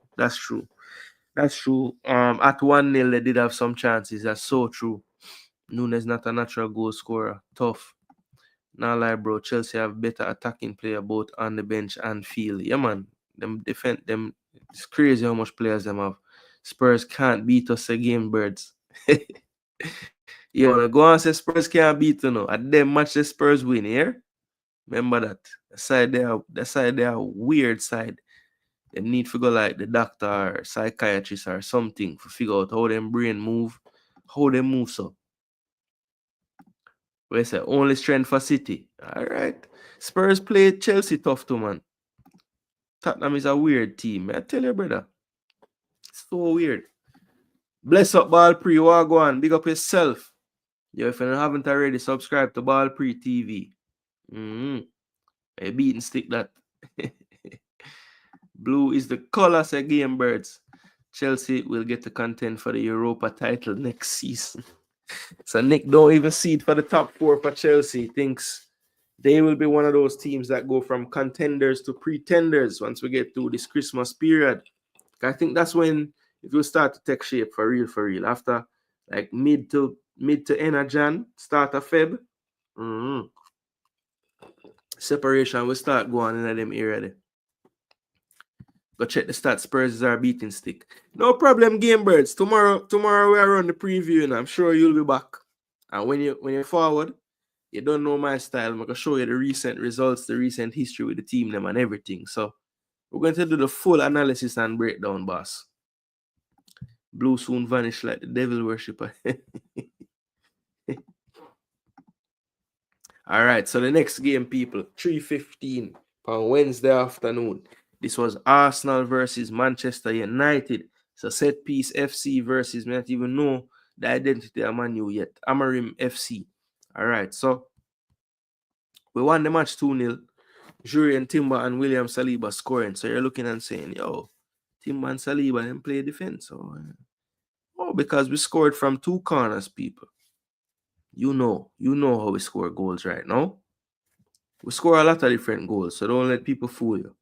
At 1-0, they did have some chances. That's so true. Nunes not a natural goal scorer. Tough. Now, lie, bro. Chelsea have better attacking player both on the bench and field. Yeah, man. Them defend them. It's crazy how much players them have. Spurs can't beat us again, birds. You wanna go and say Spurs can't beat you know? At them match the Spurs win here. Remember that. The side they are weird side. They need to go like the doctor or psychiatrist or something to figure out how them brain move, how they move so. We say only strength for City. All right. Spurs played Chelsea tough too, man. Tottenham is a weird team. I tell you, brother. It's so weird. Bless up Ball Pre. Wagwan. Big up yourself. Yo, if you haven't already, subscribe to Ball Pre TV. A beating stick that. Blue is the color, say Game Birds. Chelsea will get the content for the Europa title next season. So Nick don't even see it for the top 4 for Chelsea. Thinks they will be one of those teams that go from contenders to pretenders once we get through this Christmas period. I think that's when it will start to take shape for real. After like mid to end of Jan, start of Feb. Separation will start going in them area there. Go check the stats. Spurs is our beating stick. No problem, Game Birds. Tomorrow we are on the preview, and I'm sure you'll be back. And when you're forward, you don't know my style. I'm gonna show you the recent results, the recent history with the team them and everything. So we're going to do the full analysis and breakdown, boss. Blue soon vanish like the devil worshipper. All right, so the next game, people, 3:15 on Wednesday afternoon. This was Arsenal versus Manchester United. So set piece FC versus, me not even know the identity of Man U yet. Amorim FC. All right, so we won the match 2-0. Julian Timber and William Saliba scoring. So you're looking and saying, yo, Timber and Saliba then play defense. Oh, because we scored from 2 corners, people. You know how we score goals right now. We score a lot of different goals, so don't let people fool you.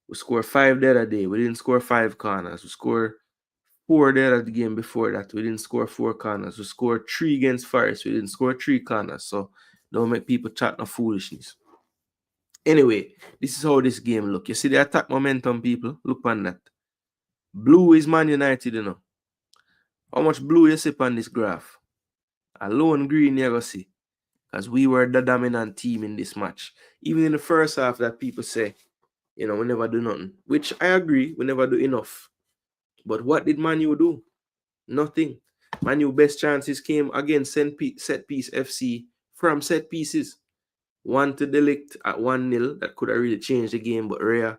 We scored 5 the other day. We didn't score 5 corners. We scored 4 the other game before that. We didn't score 4 corners. We scored 3 against Forest. We didn't score 3 corners. So don't make people chat no foolishness. Anyway, this is how this game look. You see the attack momentum, people? Look on that. Blue is Man United, you know. How much blue you see on this graph? Alone green you go see. Because we were the dominant team in this match. Even in the first half that people say, we never do nothing. Which I agree, we never do enough. But what did Man U do? Nothing. Man U best chances came against set piece FC from set pieces. One to Delict at 1-0. That could have really changed the game. But Rhea,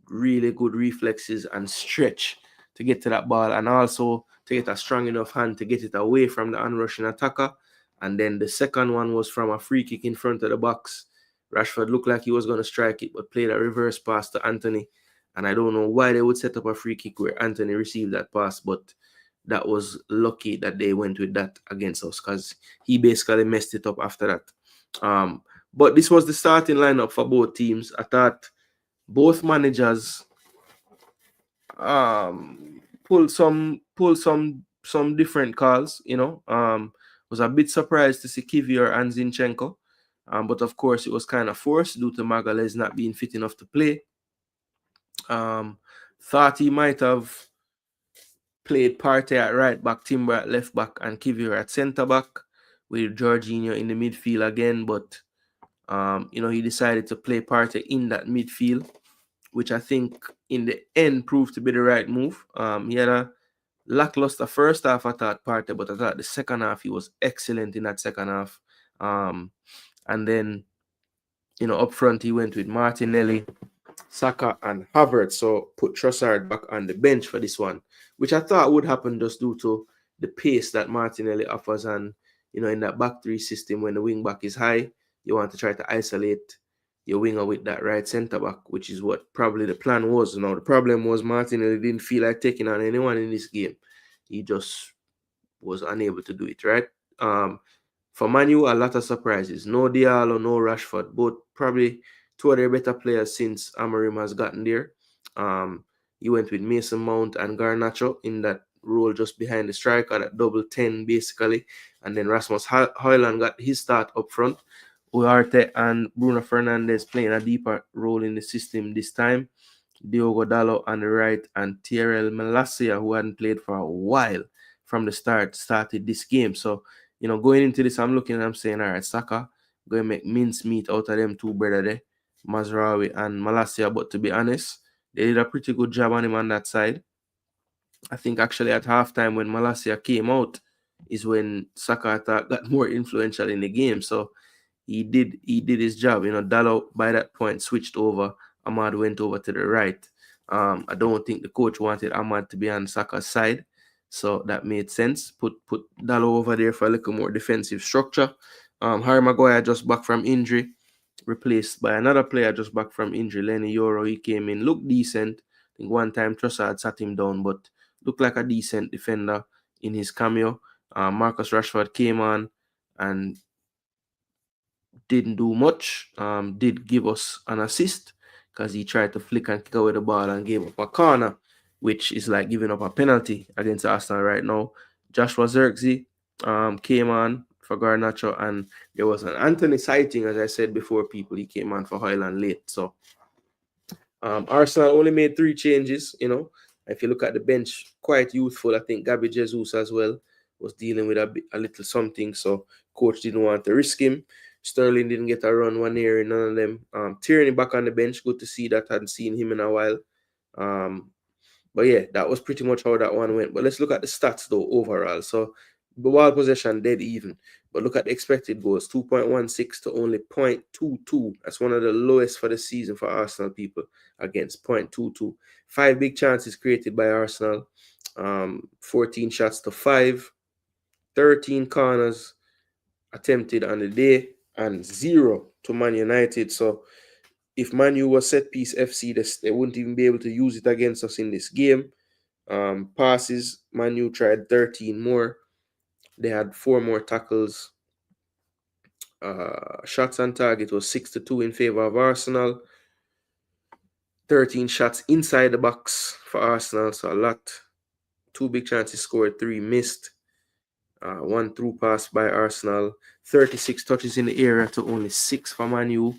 really good reflexes and stretch to get to that ball, and also to get a strong enough hand to get it away from the unrushing attacker. And then the second one was from a free kick in front of the box. Rashford looked like he was going to strike it, but played a reverse pass to Anthony. And I don't know why they would set up a free kick where Anthony received that pass, but that was lucky that they went with that against us, because he basically messed it up after that. But this was the starting lineup for both teams. I thought both managers pulled some different calls. Was a bit surprised to see Kivior and Zinchenko, but of course it was kind of forced due to Magalhaes not being fit enough to play. Thought he might have played Partey at right back, Timber at left back, and Kivior at centre back, with Jorginho in the midfield again. But he decided to play Partey in that midfield, which I think in the end proved to be the right move. He had a lackluster first half, I thought, Partey, but I thought the second half he was excellent in that second half. And then, up front he went with Martinelli, Saka, and Havertz. So put Trossard back on the bench for this one, which I thought would happen just due to the pace that Martinelli offers. And, in that back three system, when the wing back is high, you want to try to isolate your winger with that right centre back, which is what probably the plan was. Now, the problem was Martinelli didn't feel like taking on anyone in this game. He just was unable to do it, right? For Man U, a lot of surprises. No Diallo, no Rashford. Both probably two of their better players since Amorim has gotten there. He went with Mason Mount and Garnacho in that role just behind the striker, that double 10 basically. And then Rasmus Højlund got his start up front. Ugarte and Bruno Fernandes playing a deeper role in the system this time. Diogo Dalot on the right, and Tyrell Malacia, who hadn't played for a while from the start, started this game. So, going into this, I'm looking and I'm saying, all right, Saka, going to make mincemeat out of them two brother there, Mazraoui and Malacia. But to be honest, they did a pretty good job on him on that side. I think actually at halftime when Malacia came out is when Saka got more influential in the game. So he did his job. Dalot by that point switched over. Ahmad went over to the right. I don't think the coach wanted Ahmad to be on Saka's side, so that made sense. Put Dalot over there for a little more defensive structure. Harry Maguire just back from injury, replaced by another player just back from injury, Lenny Yoro. He came in, looked decent. I think one time Trossard sat him down, but looked like a decent defender in his cameo. Marcus Rashford came on and didn't do much. Did give us an assist because he tried to flick and kick away the ball and gave up a corner, which is like giving up a penalty against Arsenal right now. Joshua Zirkzee came on for Garnacho, and there was an Anthony sighting, as I said before, people. He came on for Højlund late. So Arsenal only made 3 changes. If you look at the bench, quite youthful. I think Gabby Jesus as well was dealing with a little something, so coach didn't want to risk him. Sterling didn't get a run one year, none of them. Tierney back on the bench, good to see that. Hadn't seen him in a while. But yeah, that was pretty much how that one went. But let's look at the stats though overall. So the ball possession dead even. But look at the expected goals, 2.16 to only 0.22. That's one of the lowest for the season for Arsenal, people, against 0.22. 5 big chances created by Arsenal, 14 shots to 5, 13 corners attempted on the day, and 0 to Man United. So if Man U was set piece FC, they wouldn't even be able to use it against us in this game. Passes, Man U tried 13 more. They had 4 more tackles. Shots on target was 6-2 in favor of Arsenal. 13 shots inside the box for Arsenal, so a lot. 2 big chances scored, 3 missed. 1 through pass by Arsenal. 36 touches in the area to only 6 for Man U.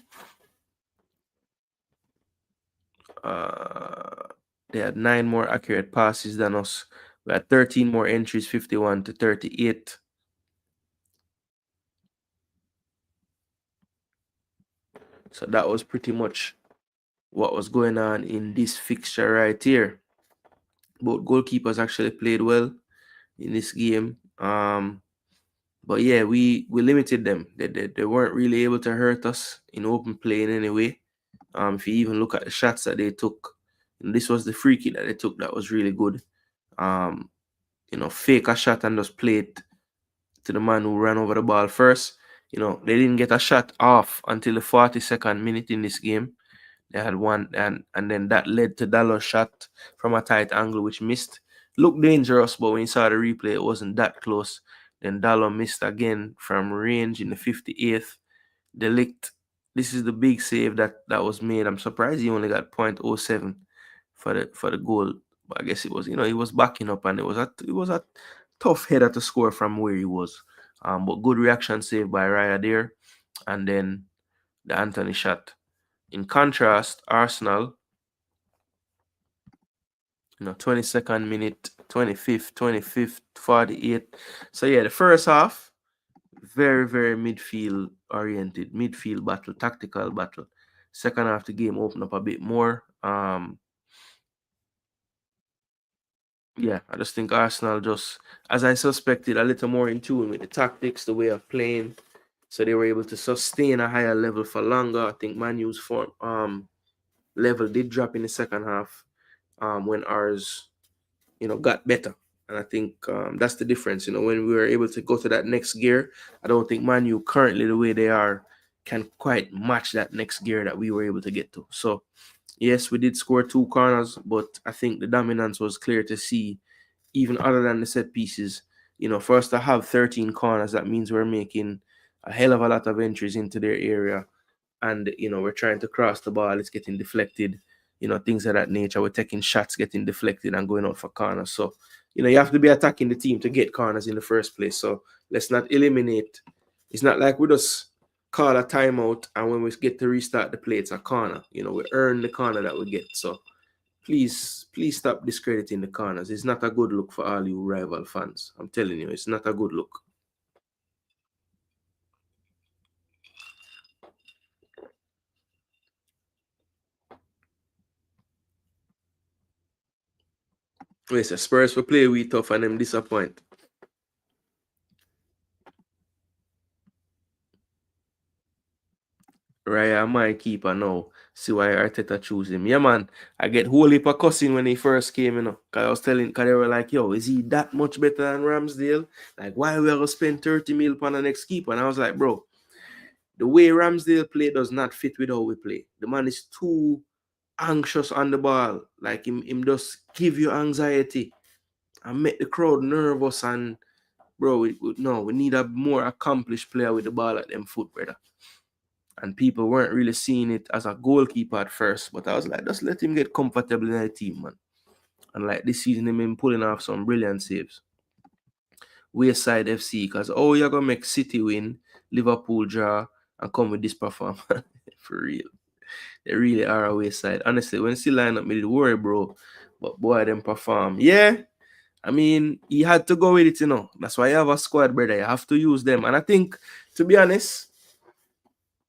They had 9 more accurate passes than us. We had 13 more entries, 51 to 38. So that was pretty much what was going on in this fixture right here. Both goalkeepers actually played well in this game. But yeah, we limited them. They weren't really able to hurt us in open play in any way. If you even look at the shots that they took, and this was the free kick that they took that was really good. fake a shot and just play it to the man who ran over the ball first. They didn't get a shot off until the 42nd minute in this game. They had one, and then that led to Dalot's shot from a tight angle, which missed. Looked dangerous, but when you saw the replay, it wasn't that close. Then Dalot missed again from range in the 58th. Delict. This is the big save that was made. I'm surprised he only got 0.07 for the goal. But I guess it was, he was backing up, and it was a tough header to score from where he was. But good reaction save by Riot there, and then the Anthony shot. In contrast, Arsenal, 22nd minute, 25th, 48th. So yeah, the first half, very, very midfield oriented, midfield battle, tactical battle. Second half, the game opened up a bit more. Yeah, I just think Arsenal just, as I suspected, a little more in tune with the tactics, the way of playing. So they were able to sustain a higher level for longer. I think Man U's form level did drop in the second half when ours, got better. And I think that's the difference. When we were able to go to that next gear, I don't think Man U currently, the way they are, can quite match that next gear that we were able to get to. So, yes, we did score 2 corners, but I think the dominance was clear to see, even other than the set pieces. For us to have 13 corners, that means we're making a hell of a lot of entries into their area. And, we're trying to cross the ball. It's getting deflected, things of that nature. We're taking shots, getting deflected and going out for corners. So, you have to be attacking the team to get corners in the first place. So let's not eliminate. It's not like we just call a timeout and when we get to restart the play, it's a corner. We earn the corner that we get. So please stop discrediting the corners. It's not a good look for all you rival fans. I'm telling you, it's not a good look. Wait, so Spurs will play we tough and them disappoint. Raya my keeper now. See why Arteta choose him. Yeah, man. I get whole heap of cussing when he first came, Cause I was telling, cause they were like, yo, is he that much better than Ramsdale? Like, why we gonna spend 30 mil on the next keeper? And I was like, bro, the way Ramsdale play does not fit with how we play. The man is too anxious on the ball. Like him just give you anxiety and make the crowd nervous. And bro, we need a more accomplished player with the ball at them foot, brother. And people weren't really seeing it as a goalkeeper at first. But I was like, just let him get comfortable in the team, man. And like this season, him been pulling off some brilliant saves. Wayside FC, because you're going to make City win, Liverpool draw, and come with this performance. For real. They really are a wayside. Honestly, when see line up, me did worry, bro. But boy, them perform. Yeah. I mean, he had to go with it, That's why you have a squad, brother. You have to use them. And I think, to be honest,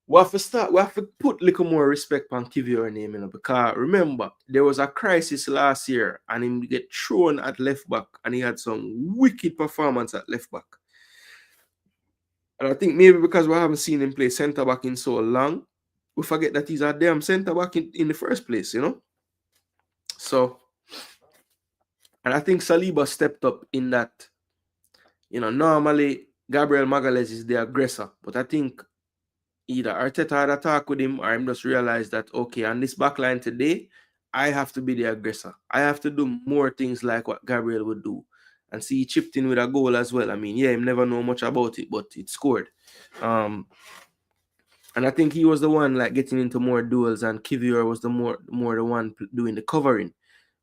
we have to put a little more respect on Kivior name, because remember, there was a crisis last year and him get thrown at left back and he had some wicked performance at left back. And I think maybe because we haven't seen him play centre back in so long, we forget that he's a damn centre back in the first place, So, and I think Saliba stepped up in that, normally Gabriel Magalhaes is the aggressor, but I think either Arteta had a talk with him or him just realized that, okay, on this backline today, I have to be the aggressor. I have to do more things like what Gabriel would do. And see, he chipped in with a goal as well. I mean, yeah, he never know much about it, but it scored. And I think he was the one like getting into more duels, and Kivior was the more the one doing the covering,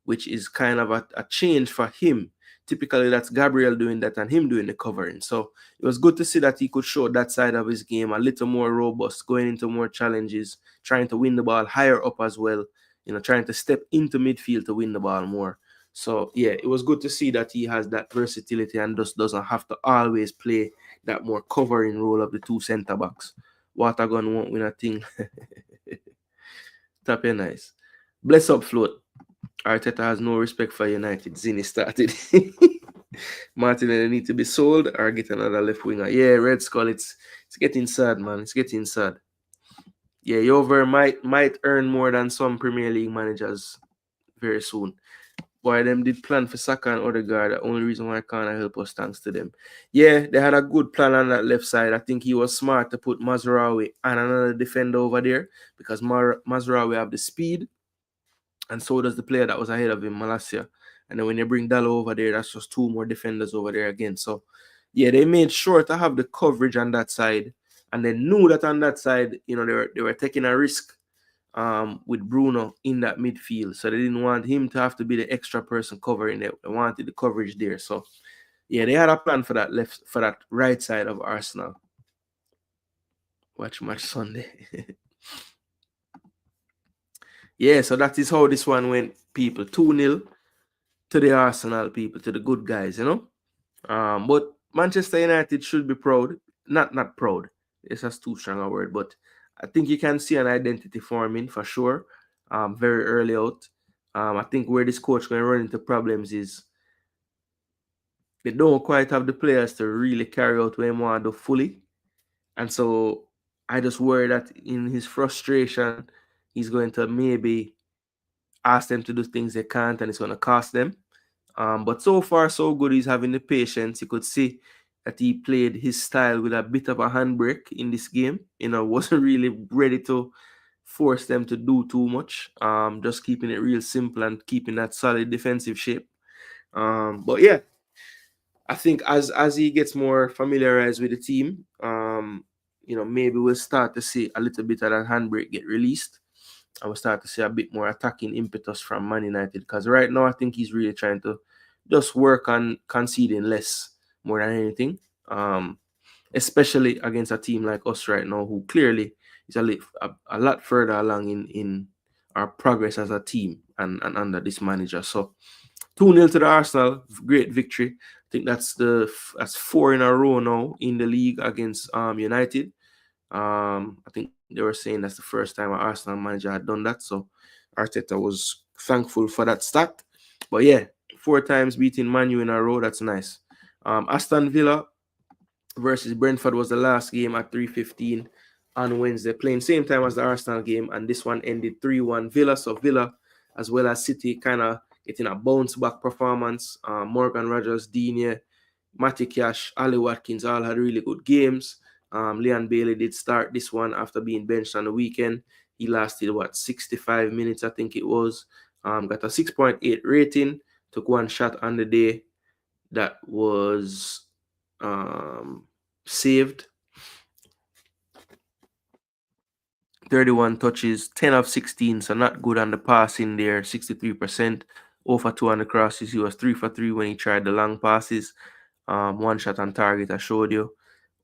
which is kind of a change for him. Typically, that's Gabriel doing that and him doing the covering. So it was good to see that he could show that side of his game a little more robust, going into more challenges, trying to win the ball higher up as well, trying to step into midfield to win the ball more. So, yeah, it was good to see that he has that versatility and just doesn't have to always play that more covering role of the two centre-backs. Watergun won't win a thing. Tap your nice. Bless up, float. Arteta has no respect for United. Zini started. Martinelli need to be sold or get another left winger. Yeah, Red Skull, it's getting sad, man. It's getting sad. Yeah, Jover might earn more than some Premier League managers very soon. boy, them did plan for Saka and Odegaard. The only reason why I can't help us thanks to them. Yeah, they had a good plan on that left side. I think he was smart to put Mazraoui and another defender over there because Mazraoui have the speed, and so does the player that was ahead of him, Malacia. And then when they bring Dallo over there, that's just two more defenders over there again. So, yeah, they made sure to have the coverage on that side, and they knew that on that side, you know, they were taking a risk with Bruno in that midfield. So they didn't want him to have to be the extra person covering it. They wanted the coverage there. So, yeah, they had a plan for that right side of Arsenal. Watch match Sunday. Yeah, so that is how this one went, people. 2-0 to the Arsenal people, to the good guys, you know. But Manchester United should be proud. Not proud. It's just too strong a word, but I think you can see an identity forming for sure. Very early out. I think where this coach going to run into problems is they don't quite have the players to really carry out what they want to do fully. And so I just worry that in his frustration, he's going to maybe ask them to do things they can't, and it's going to cost them. But so far, so good. He's having the patience. You could see that he played his style with a bit of a handbrake in this game. You know, wasn't really ready to force them to do too much. Just keeping it real simple and keeping that solid defensive shape. But yeah, I think as he gets more familiarized with the team, you know, maybe we'll start to see a little bit of that handbrake get released. And we'll start to see a bit more attacking impetus from Man United. Because right now, I think he's really trying to just work on conceding less more than anything. Especially against a team like us right now, who clearly is a lot further along in our progress as a team and under this manager. So 2-0 to the Arsenal, great victory. I think that's 4 in a row now in the league against United. I think they were saying that's the first time an Arsenal manager had done that. So Arteta was thankful for that stat. But yeah, 4 times beating Man U in a row, that's nice. Aston Villa versus Brentford was the last game at 3:15 on Wednesday, playing same time as the Arsenal game, and this one ended 3-1 Villa. So Villa, as well as City, kind of getting a bounce back performance. Morgan Rogers, Digne, Matty Cash, Ali Watkins all had really good games. Leon Bailey did start this one after being benched on the weekend. He lasted 65 minutes, I think it was. Got a 6.8 rating. Took one shot on the day that was saved. 31 touches, 10 of 16, so not good on the passing there, 63%. 0 for 2 on the crosses. He was 3 for 3 when he tried the long passes. 1 shot on target, I showed you.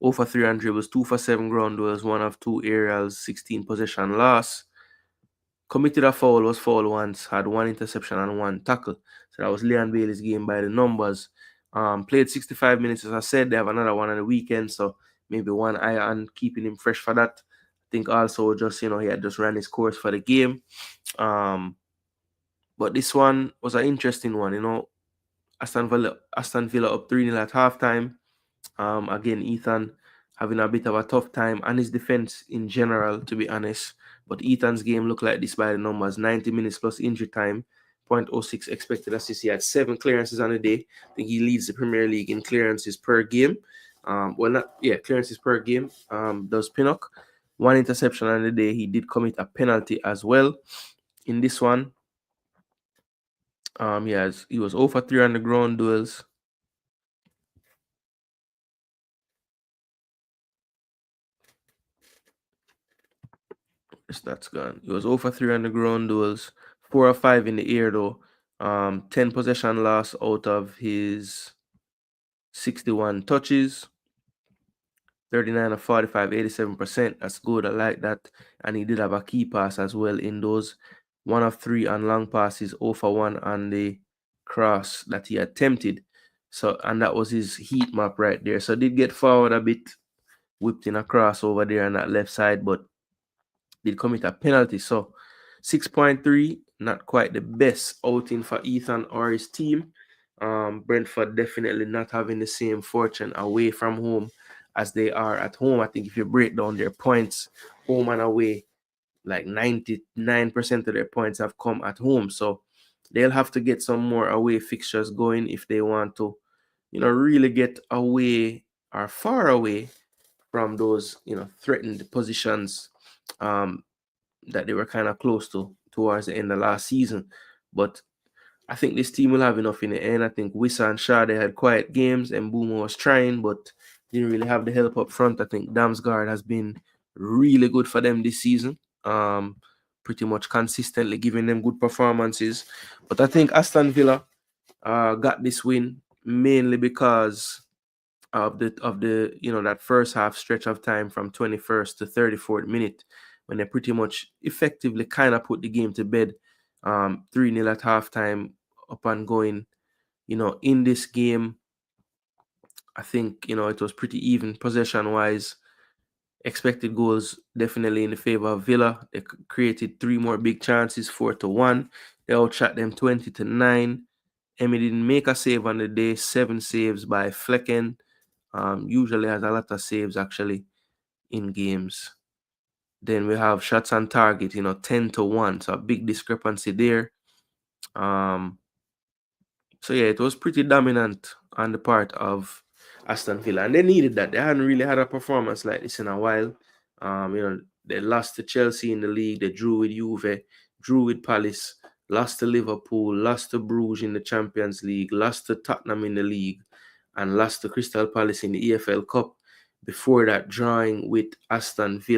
0 for 3 on dribbles, 2 for 7 ground duels, 1 of 2 aerials, 16 possession loss. Committed a foul, was fouled once, had 1 interception and 1 tackle. So that was Leon Bailey's game by the numbers. Played 65 minutes, as I said. They have another one on the weekend, so maybe one eye on keeping him fresh for that. I think also just, you know, he had just ran his course for the game. But this one was an interesting one, you know. Aston Villa up 3-0 at halftime. Again, Ethan having a bit of a tough time, and his defense in general, to be honest. But Ethan's game looked like this by the numbers: 90 minutes plus injury time, 0.06 expected assists. He had 7 clearances on the day. I think he leads the Premier League in clearances per game. Clearances per game. Does Pinnock. 1 interception on the day. He did commit a penalty as well in this one. He was 0 for 3 on the ground duels. That's gone. He was 0 for 3 on the ground duels, 4 or 5 in the air though. 10 possession loss out of his 61 touches. 39 of 45, 87%. That's good. I like that. And he did have a key pass as well in those. 1 of 3 on long passes, 0 for 1 on the cross that he attempted. So, and that was his heat map right there. So did get forward a bit, whipped in a cross over there on that left side, but did commit a penalty. So 6.3, not quite the best outing for Ethan or his team. Brentford definitely not having the same fortune away from home as they are at home. I think if you break down their points, home and away, like 99% of their points have come at home. So they'll have to get some more away fixtures going if they want to, really get away or far away from those, threatened positions that they were kind of close to towards the end of last season. But I think this team will have enough in the end. I think Wissa and Shaw, they had quiet games, and Boomer was trying, but didn't really have the help up front. I think Damsgaard has been really good for them this season. Pretty much consistently giving them good performances. But I think Aston Villa got this win mainly because of the that first half stretch of time from 21st to 34th minute, when they pretty much effectively kind of put the game to bed. 3-0 at halftime, upon going, in this game. I think, it was pretty even possession wise. Expected goals definitely in the favor of Villa. They created 3 more big chances, 4-1. They outshot them 20-9. Emi didn't make a save on the day. 7 saves by Flecken. Usually has a lot of saves actually in games. Then we have shots on target, 10-1. So a big discrepancy there. So yeah, it was pretty dominant on the part of Aston Villa, and they needed that. They hadn't really had a performance like this in a while. They lost to Chelsea in the league. They drew with Juve, drew with Palace, lost to Liverpool, lost to Bruges in the Champions League, lost to Tottenham in the league, and lost to Crystal Palace in the EFL Cup. Before that, drawing with Bournemouth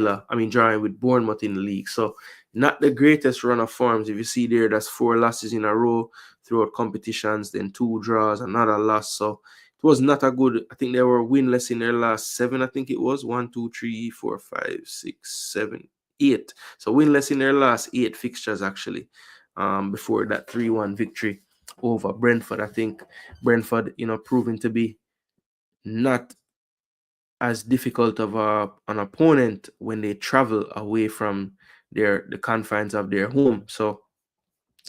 in the league. So not the greatest run of forms. If you see there, that's 4 losses in a row throughout competitions, then 2 draws, another loss. So it was not a good. I think they were winless in their last 7. I think it was 1, 2, 3, 4, 5, 6, 7, 8. So winless in their last 8 fixtures actually. Before that 3-1 victory over Brentford. I think Brentford, proving to be not as difficult of an opponent when they travel away from the confines of their home. So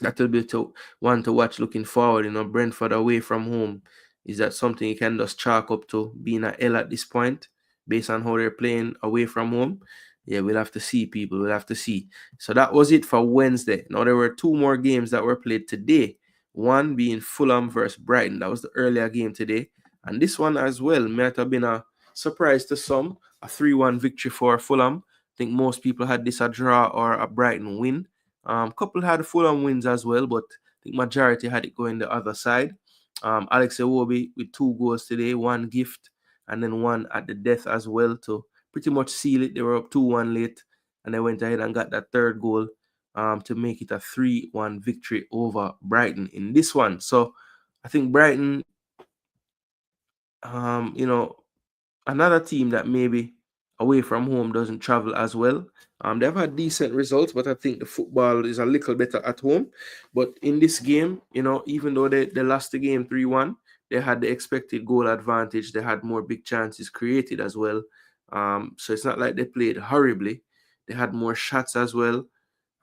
that will be one to watch looking forward. Brentford away from home, is that something you can just chalk up to being an L at this point based on how they're playing away from home? Yeah, we'll have to see, people. We'll have to see. So that was it for Wednesday. Now, there were 2 more games that were played today. One being Fulham versus Brighton. That was the earlier game today. And this one as well might have been a surprise to some. A 3-1 victory for Fulham. I think most people had this a draw or a Brighton win. Couple had Fulham wins as well, but I think majority had it going the other side. Alex Iwobi with 2 goals today, 1 gift, and then 1 at the death as well to pretty much seal it. They were up 2-1 late, and they went ahead and got that 3rd goal to make it a 3-1 victory over Brighton in this one. So I think Brighton, another team that maybe away from home doesn't travel as well. They've had decent results, but I think the football is a little better at home. But in this game, even though they lost the game 3-1, they had the expected goal advantage. They had more big chances created as well. So it's not like they played horribly. They had more shots as well.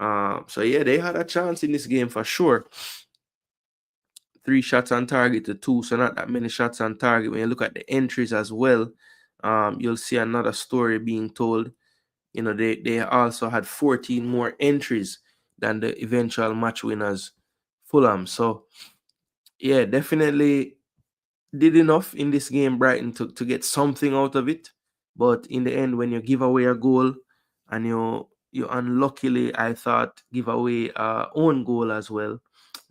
So yeah, they had a chance in this game for sure. 3 shots on target to 2, so not that many shots on target. When you look at the entries as well, you'll see another story being told. They also had 14 more entries than the eventual match winners, Fulham. So yeah, definitely did enough in this game, Brighton, to get something out of it. But in the end, when you give away a goal and you unluckily, I thought, give away own goal as well,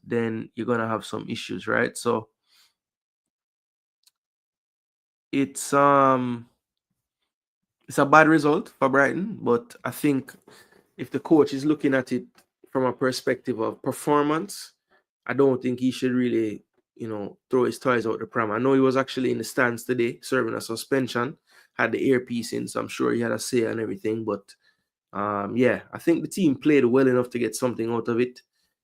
then you're gonna have some issues, right? So it's a bad result for Brighton, but I think if the coach is looking at it from a perspective of performance, I don't think he should really, throw his toys out the pram. I know he was actually in the stands today serving a suspension, had the earpiece in, so I'm sure he had a say and everything. But yeah, I think the team played well enough to get something out of it.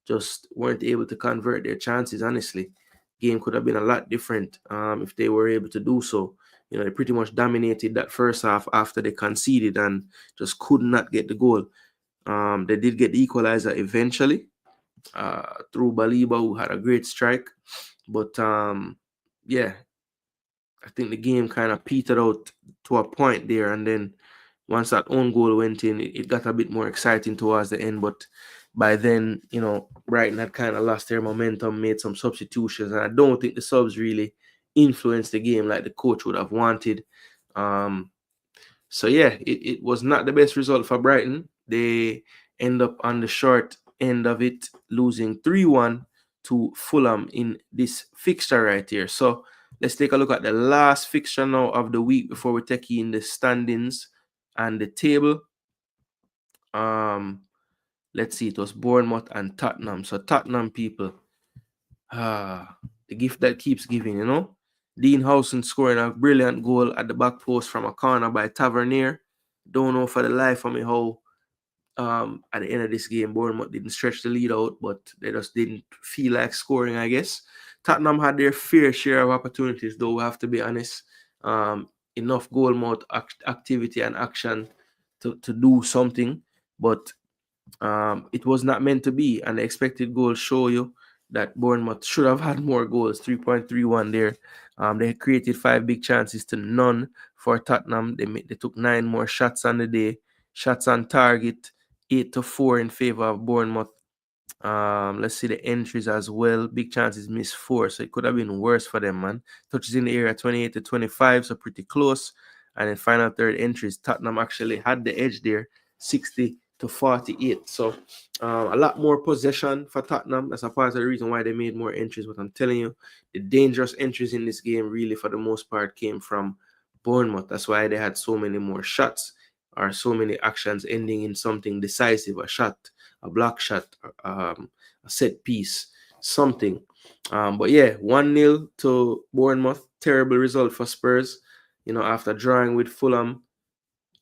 Just weren't able to convert their chances, honestly. Game could have been a lot different if they were able to do so. They pretty much dominated that first half after they conceded and just could not get the goal. They did get the equalizer eventually through Baliba, who had a great strike. But yeah, I think the game kind of petered out to a point there. And then once that own goal went in, it got a bit more exciting towards the end. But by then, Brighton had kind of lost their momentum, made some substitutions, and I don't think the subs really influenced the game like the coach would have wanted. So yeah, it was not the best result for Brighton. They end up on the short end of it, losing 3-1 to Fulham in this fixture right here. So let's take a look at the last fixture now of the week before we take in the standings and the table. Let's see, it was Bournemouth and Tottenham. So Tottenham, people, the gift that keeps giving, Dean Howson scoring a brilliant goal at the back post from a corner by Tavernier. Don't know for the life of me how at the end of this game Bournemouth didn't stretch the lead out, but they just didn't feel like scoring, I guess. Tottenham had their fair share of opportunities, though, we have to be honest. Enough goal mouth activity and action to do something, but it was not meant to be, and the expected goals show you that Bournemouth should have had more goals. 3.31 there. They created 5 big chances to none for Tottenham. They took 9 more shots on the day. Shots on target, 8-4 in favor of Bournemouth. Let's see the entries as well. Big chances missed 4, so it could have been worse for them, man. Touches in the area 28-25, so pretty close. And then final third entries, Tottenham actually had the edge there, 60-48. So a lot more possession for Tottenham. That's a part of the reason why they made more entries. But I'm telling you, the dangerous entries in this game really, for the most part, came from Bournemouth. That's why they had so many more shots, or so many actions ending in something decisive, a shot, a block shot, a set piece, something. But yeah, 1-0 to Bournemouth. Terrible result for Spurs. After drawing with Fulham,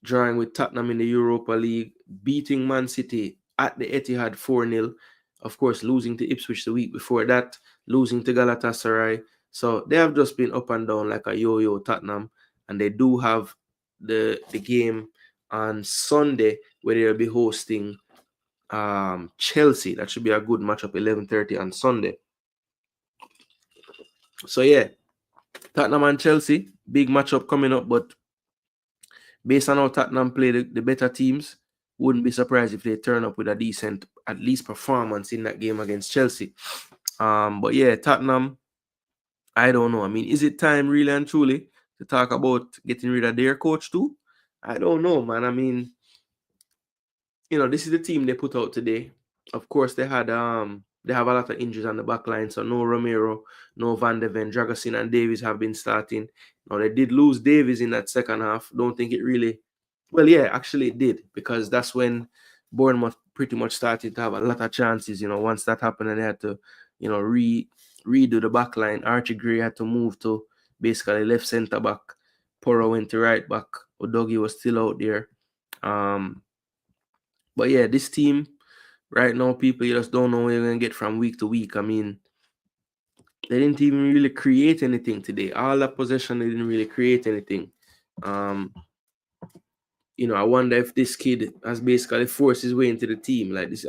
drawing with Tottenham in the Europa League, beating Man City at the Etihad 4-0. Of course, losing to Ipswich the week before that, losing to Galatasaray. So they have just been up and down like a yo-yo, Tottenham. And they do have the game on Sunday where they'll be hosting Chelsea. That should be a good matchup, 11:30 on Sunday. So yeah, Tottenham and Chelsea, big matchup coming up, but based on how Tottenham play the better teams, wouldn't be surprised if they turn up with a decent, at least, performance in that game against Chelsea. But yeah, Tottenham, I don't know. I mean, is it time really and truly to talk about getting rid of their coach too? I don't know, man. I mean, this is the team they put out today. Of course, they have a lot of injuries on the back line, so no Romero, no Van de Ven, Dragosin and Davies have been starting. Now, they did lose Davies in that second half. Don't think it really... Well, yeah, actually it did, because that's when Bournemouth pretty much started to have a lot of chances, once that happened, and they had to, redo the back line. Archie Gray had to move to basically left centre back. Porro went to right back. Udogie was still out there. But yeah, this team right now, people, you just don't know where you're going to get from week to week. I mean, they didn't even really create anything today. All that possession, they didn't really create anything. I wonder if this kid has basically forced his way into the team. Like this,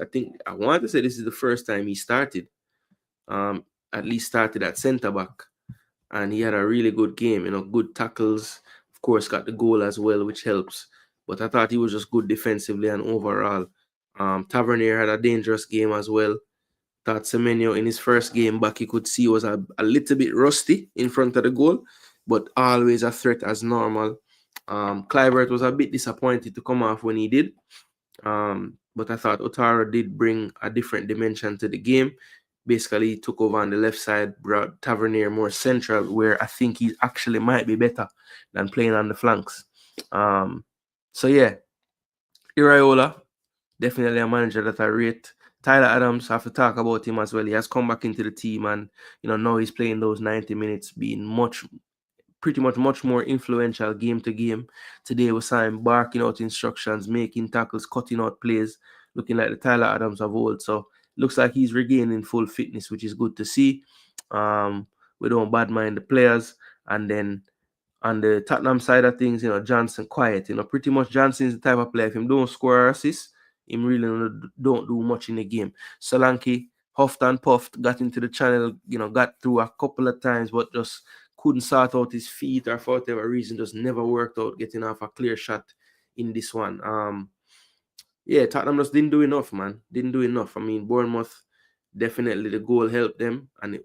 I want to say this is the first time he started. At least started at centre back. And he had a really good game, good tackles. Of course, got the goal as well, which helps. But I thought he was just good defensively and overall. Tavernier had a dangerous game as well. Thought Semenyo in his first game back, you could see was a little bit rusty in front of the goal, but always a threat as normal. Kluivert was a bit disappointed to come off when he did. But I thought Otaro did bring a different dimension to the game. Basically, he took over on the left side, brought Tavernier more central, where I think he actually might be better than playing on the flanks. So yeah, Iraola, definitely a manager that I rate. Tyler Adams, I have to talk about him as well. He has come back into the team, and now he's playing those 90 minutes, being pretty much more influential game to game. Today we saw him barking out instructions, making tackles, cutting out plays, looking like the Tyler Adams of old. So looks like he's regaining full fitness, which is good to see. We don't bad mind the players. And then on the Tottenham side of things, Johnson quiet. Pretty much Johnson's the type of player, if him don't score or assist, him really don't do much in the game. Solanke huffed and puffed, got into the channel, got through a couple of times, but just couldn't sort out his feet, or for whatever reason, just never worked out getting off a clear shot in this one. yeah, Tottenham just didn't do enough, man. Didn't do enough. I mean, Bournemouth definitely the goal helped them, and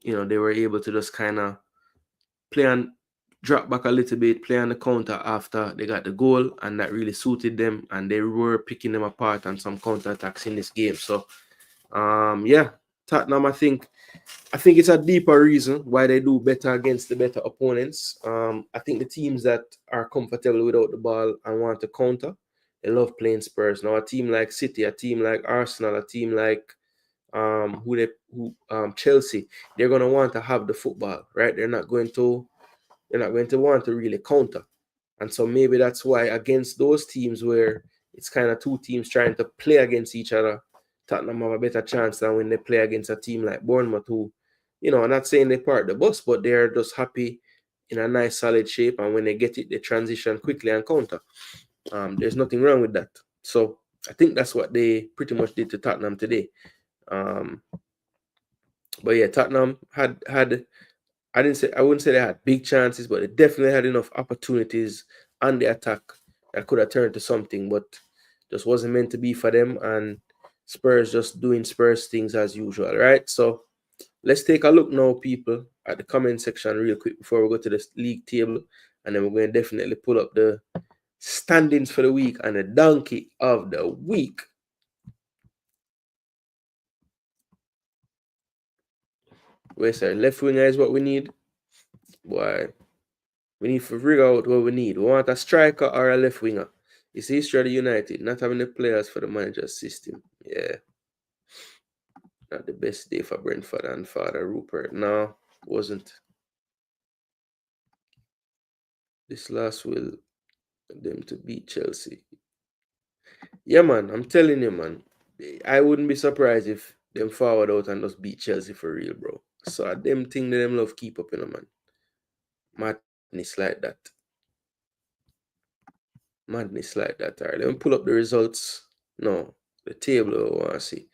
they were able to just kind of play and drop back a little bit, play on the counter after they got the goal, and that really suited them, and they were picking them apart on some counter attacks in this game. So, yeah, Tottenham, I think it's a deeper reason why they do better against the better opponents. I think the teams that are comfortable without the ball and want to counter, they love playing Spurs. Now, a team like City, a team like Arsenal, a team like Chelsea, they're gonna want to have the football, right? They're not going to want to really counter. And so maybe that's why against those teams where it's kind of two teams trying to play against each other, Tottenham have a better chance than when they play against a team like Bournemouth, who, I'm not saying they part the bus, but they're just happy in a nice solid shape, and when they get it, they transition quickly and counter. There's nothing wrong with that. So I think that's what they pretty much did to Tottenham today. But yeah, Tottenham had I wouldn't say they had big chances, but they definitely had enough opportunities on the attack that could have turned to something, but just wasn't meant to be for them. And Spurs just doing Spurs things as usual, right? So let's take a look now, people, at the comment section real quick before we go to the league table, and then we're going to definitely pull up the standings for the week and the donkey of the week. Wait, sir, left winger is what we need. Boy, we need to figure out what we need. We want a striker or a left winger. It's the history of the United, not having the players for the manager's system. Yeah. Not the best day for Brentford and Father Rupert. No, wasn't. This last will them to beat Chelsea. Yeah, man, I'm telling you, man. I wouldn't be surprised if them forward out and just beat Chelsea for real, bro. So them thing that them love keep up, man. Madness like that. Madness like that. All right, let me pull up the results. No, the table I want to see.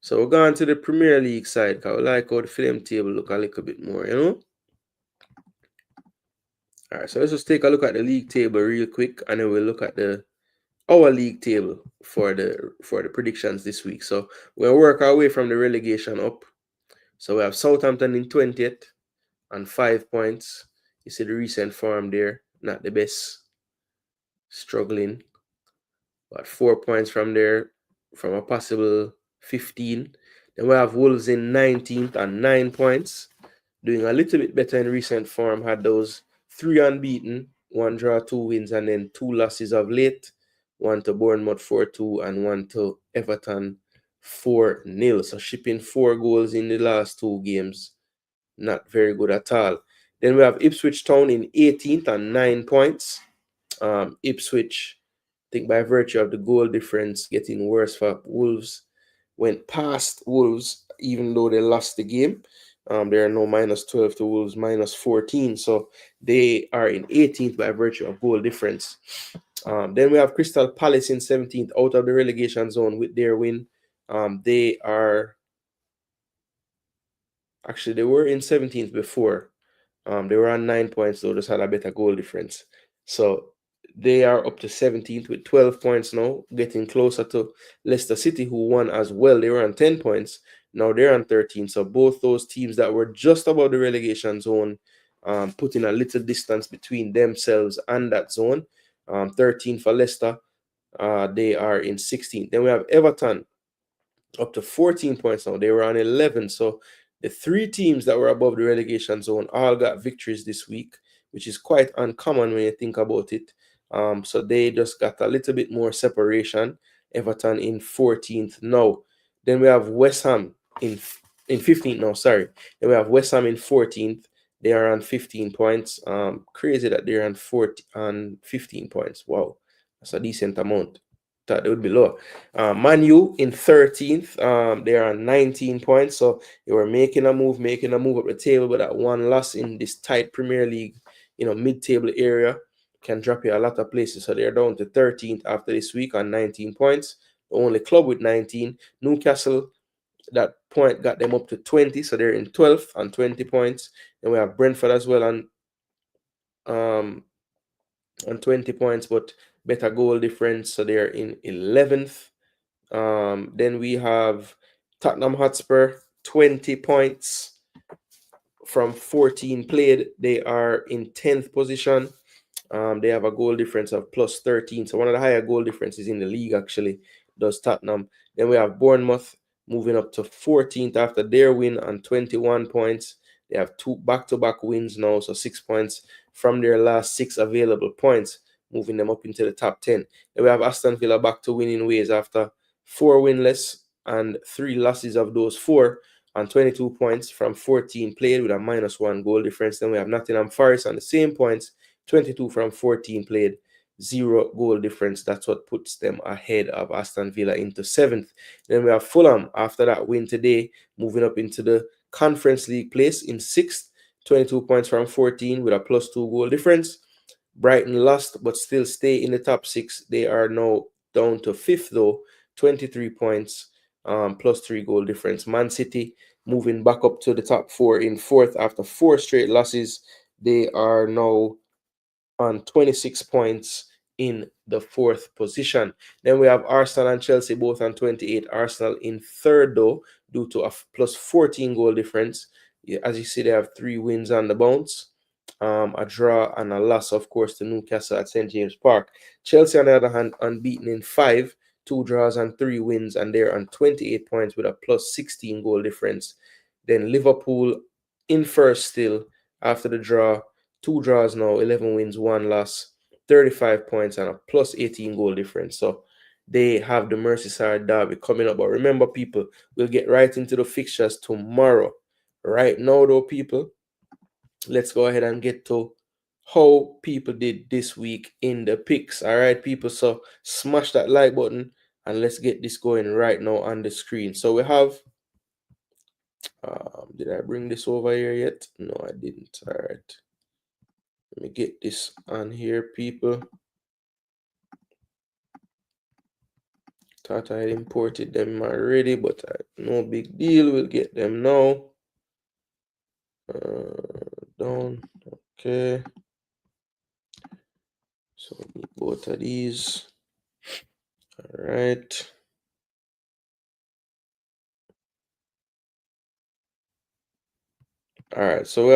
So we're going to the Premier League side because I like how the film table look a little bit more, All right, so let's just take a look at the league table real quick, and then we'll look at our league table for the predictions this week. So we'll work our way from the relegation up. So we have Southampton in 20th and 5 points. You see the recent form there, not the best, struggling. But 4 points from there, from a possible 15. Then we have Wolves in 19th and 9 points, doing a little bit better in recent form. Had those 3 unbeaten, 1 draw, 2 wins, and then 2 losses of late. 1 to Bournemouth 4-2 and 1 to Everton 4-0. So shipping 4 goals in the last 2 games. Not very good at all. Then we have Ipswich Town in 18th and 9 points. Ipswich, I think by virtue of the goal difference getting worse for Wolves, went past Wolves even though they lost the game. They are now minus 12 to Wolves minus 14. So they are in 18th by virtue of goal difference. Then we have Crystal Palace in 17th out of the relegation zone with their win. They were in 17th before. They were on 9 points, though, just had a better goal difference. So they are up to 17th with 12 points now, getting closer to Leicester City, who won as well. They were on 10 points. Now they're on 13. So both those teams that were just above the relegation zone, putting a little distance between themselves and that zone. 13 for Leicester. They are in 16th. Then we have Everton up to 14 points now. They were on 11. So the 3 teams that were above the relegation zone all got victories this week, which is quite uncommon when you think about it. So they just got a little bit more separation. Everton in 14th now. Then we have West Ham in 15th now, sorry. Then we have West Ham in 14th. They are on 15 points. Crazy that they're on 15 points. Wow, that's a decent amount. Thought they would be lower. Man U in 13th. They are on 19 points. So they were making a move up the table, but that one loss in this tight Premier League, mid-table area can drop you a lot of places. So they're down to 13th after this week on 19 points. The only club with 19. Newcastle, that point got them up to 20. So they're in 12th on 20 points. And we have Brentford as well on 20 points, but better goal difference, so they're in 11th. Then we have Tottenham Hotspur, 20 points from 14 played. They are in 10th position. They have a goal difference of plus 13. So one of the higher goal differences in the league, actually, does Tottenham. Then we have Bournemouth moving up to 14th after their win on 21 points. They have 2 back-to-back wins now, so 6 points from their last 6 available points, moving them up into the top 10. Then we have Aston Villa back to winning ways after 4 winless and 3 losses of those 4 on 22 points from 14 played with a -1 goal difference. Then we have Nottingham Forest on the same points, 22 from 14 played, 0 goal difference. That's what puts them ahead of Aston Villa into 7th. Then we have Fulham after that win today, moving up into the Conference League place in 6th, 22 points from 14 with a +2 goal difference. Brighton lost but still stay in the top 6. They are now down to 5th though, 23 points, +3 goal difference. Man City moving back up to the top 4 in 4th after 4 straight losses. They are now on 26 points in the 4th position. Then we have Arsenal and Chelsea both on 28. Arsenal in 3rd though, due to a +14 goal difference. As you see, they have 3 wins on the bounce, a draw and a loss, of course, to Newcastle at St. James Park. Chelsea, on the other hand, unbeaten in 5, 2 draws and 3 wins, and they're on 28 points with a +16 goal difference. Then Liverpool in 1st still after the draw, 2 draws now, 11 wins, 1 loss, 35 points, and a +18 goal difference. So they have the Merseyside derby coming up. But remember, people, we'll get right into the fixtures tomorrow. Right now, though, people, let's go ahead and get to how people did this week in the picks. All right, people. So smash that like button and let's get this going right now on the screen. So we have, did I bring this over here yet? No, I didn't. All right. Let me get this on here, people. Thought I had imported them already, but no big deal. We'll get them now. Down. Okay. So we need both of these. All right. All right. So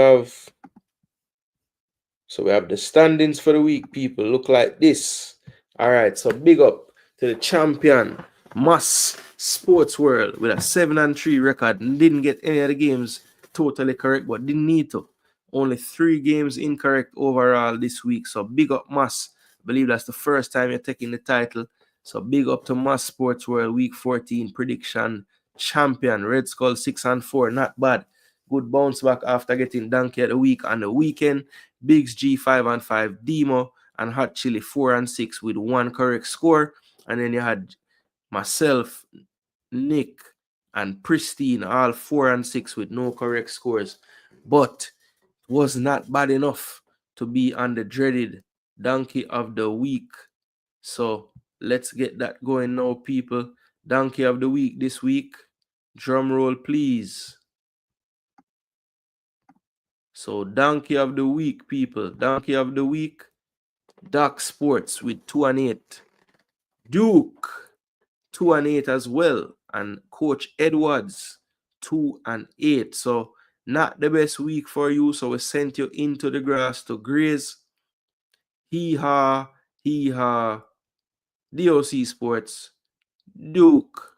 we have the standings for the week, people. Look like this. All right. So big up to the champion, Mass Sports World, with a 7-3 record. Didn't get any of the games totally correct, but didn't need to. Only 3 games incorrect overall this week. So big up, Mass. I believe that's the first time you're taking the title. So big up to Mass Sports World, week 14 prediction champion. Red Skull 6-4, not bad. Good bounce back after getting donkey of the week on the weekend. Biggs G 5-5, Demo and Hot Chili 4-6 with 1 correct score. And then you had myself, Nick, and Pristine all 4-6 with no correct scores. But was not bad enough to be on the dreaded Donkey of the Week. So let's get that going now, people. Donkey of the Week this week. Drum roll, please. So Donkey of the Week, people. Donkey of the Week. Doc Sports with 2-8. Duke, 2-8 as well. And Coach Edwards, 2-8. So not the best week for you. So we sent you into the grass to graze. Hee-haw, hee-haw. DOC Sports, Duke,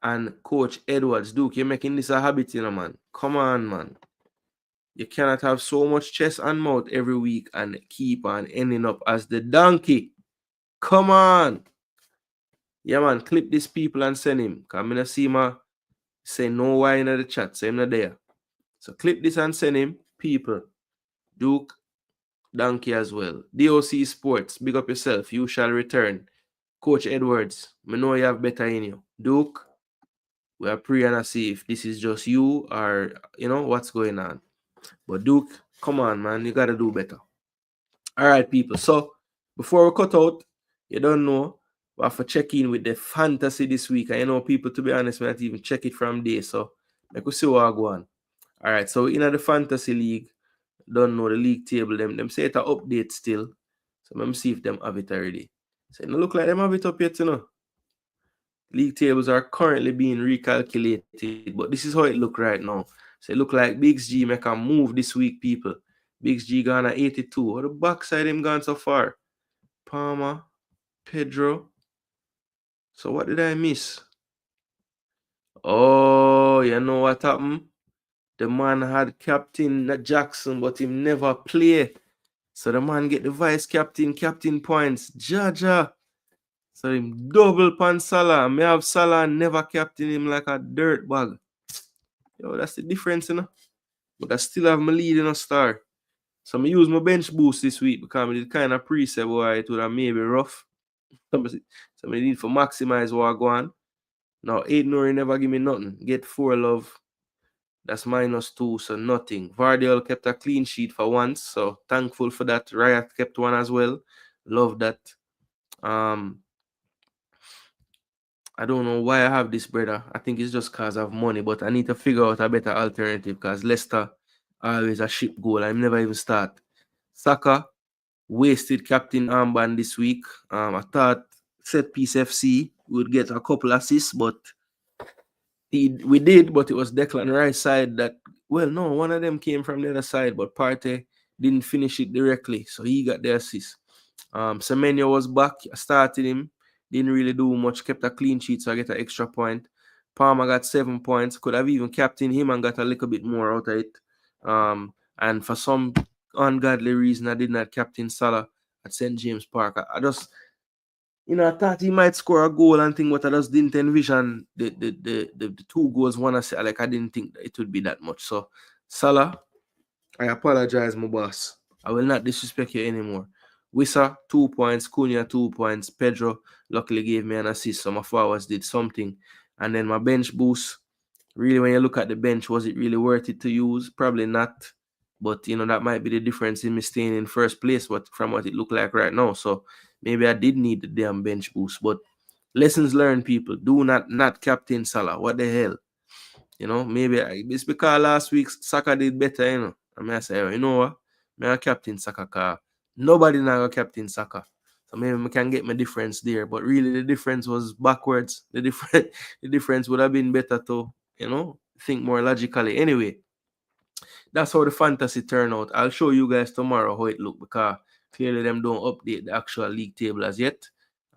and Coach Edwards. Duke, you're making this a habit, you know, man. Come on, man. You cannot have so much chest and mouth every week and keep on ending up as the donkey. Come on. Yeah, man, clip these people and send him. Because I'm going to see my say no wine in the chat. So I'm not there. So clip this and send him. People. Duke, donkey as well. DOC Sports, big up yourself. You shall return. Coach Edwards, I know you have better in you. Duke, we are praying and see if this is just you or, you know, what's going on. But Duke, come on, man. You got to do better. All right, people. So before we cut out, you don't know, we have to check in with the fantasy this week. And you know, people, to be honest, we not even check it from day. So I could see what I go on. All right. So in the fantasy league, don't know the league table. Them say it's an update still. So let me see if them have it already. So it don't look like them have it up yet, you know. League tables are currently being recalculated, but this is how it look right now. So it look like Biggs G make a move this week, people. Biggs G gone at 82. What the backside him gone so far? Palmer, Pedro. So what did I miss? Oh, you know what happened? The man had captain Jackson, but him never play. So the man get the vice captain points. Jaja. So him double pan Salah. Me have Salah and never captain him like a dirt bag. Yo, that's the difference, you know. But I still have my lead in a star. So I use my bench boost this week because I did kind of preset why it would have maybe rough. So I need for maximize what I go on. Now 8 Nori never give me nothing. Get 4 love. That's -2, so nothing. Vardiol kept a clean sheet for once, so thankful for that. Riot kept one as well. Love that. I don't know why I have this, brother. I think it's just because I have money, but I need to figure out a better alternative because Leicester always a ship goal. I never even start. Saka wasted captain armband this week. I thought set piece FC would get a couple assists, but we did, but it was Declan Rice side that, well, no, one of them came from the other side, but Partey didn't finish it directly, so he got the assist. Semenyo was back. I started him, didn't really do much, kept a clean sheet, so I get an extra point. Palmer got 7 points, could have even captained him and got a little bit more out of it. And for some ungodly reason, I did not captain Salah at St. James Park. I just, I thought he might score a goal and think, but I just didn't envision the 2 goals. I didn't think that it would be that much. So, Salah, I apologize, my boss. I will not disrespect you anymore. Wissa, 2 points. Cunha, 2 points. Pedro luckily gave me an assist, so my forwards did something. And then my bench boost. Really, when you look at the bench, was it really worth it to use? Probably not. But, that might be the difference in me staying in first place from what it looked like right now. So, maybe I did need the damn bench boost. But lessons learned, people. Do not captain Salah. What the hell? Maybe it's because last week Saka did better, I mean, I say, you know what? I captain Saka car. Nobody now captain Saka. So maybe I can get my difference there. But really the difference was backwards. The difference would have been better to, think more logically. Anyway, that's how the fantasy turn out. I'll show you guys tomorrow how it look because clearly them don't update the actual league table as yet.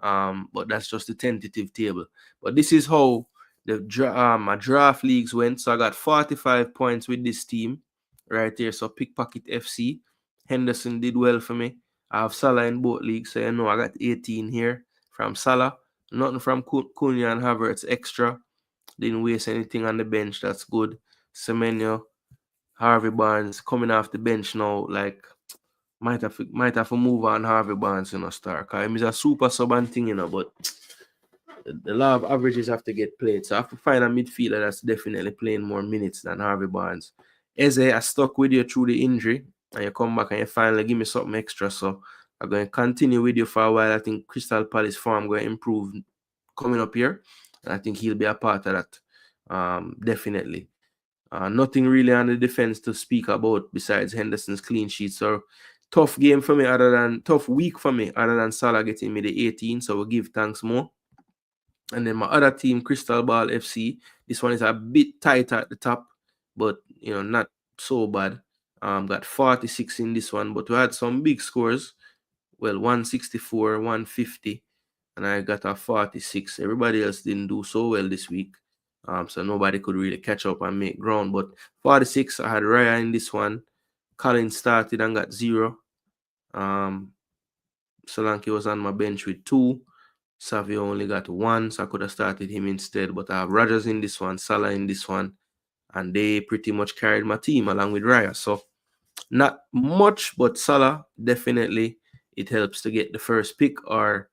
But that's just the tentative table. But this is how my draft leagues went. So I got 45 points with this team right here. So Pickpocket FC. Henderson did well for me. I have Salah in both leagues. So I got 18 here from Salah. Nothing from Cunha and Havertz extra. Didn't waste anything on the bench. That's good. Semenyo, Harvey Barnes coming off the bench now. Like, might have to move on Harvey Barnes, start. Because he's a super sub and thing, but the law of averages have to get played. So I have to find a midfielder that's definitely playing more minutes than Harvey Barnes. Eze, I stuck with you through the injury, and you come back and you finally give me something extra. So I'm going to continue with you for a while. I think Crystal Palace form going to improve coming up here. And I think he'll be a part of that. Definitely. Nothing really on the defense to speak about besides Henderson's clean sheet. So tough week for me other than Salah getting me the 18. So we'll give thanks more. And then my other team, Crystal Ball FC, this one is a bit tighter at the top, but not so bad. Got 46 in this one, but we had some big scores. Well, 164, 150, and I got a 46. Everybody else didn't do so well this week. So nobody could really catch up and make ground. But 46, I had Raya in this one. Colin started and got 0. Solanke was on my bench with 2. Savio only got 1, so I could have started him instead. But I have Rodgers in this one, Salah in this one, and they pretty much carried my team along with Raya. So not much, but Salah, definitely, it helps to get the first pick or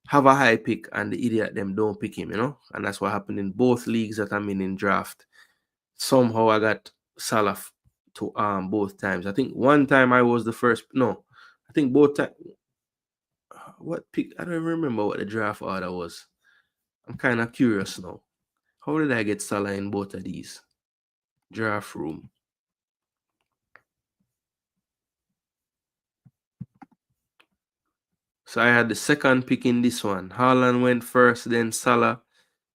have a high pick and the idiot them don't pick him, And that's what happened in both leagues that I'm in draft. Somehow I got Salah to both times. I think one time I was the first. No, I think both times. What pick? I don't remember what the draft order was. I'm kind of curious now. How did I get Salah in both of these? Draft room. So I had the second pick in this one. Haaland went first, then Salah,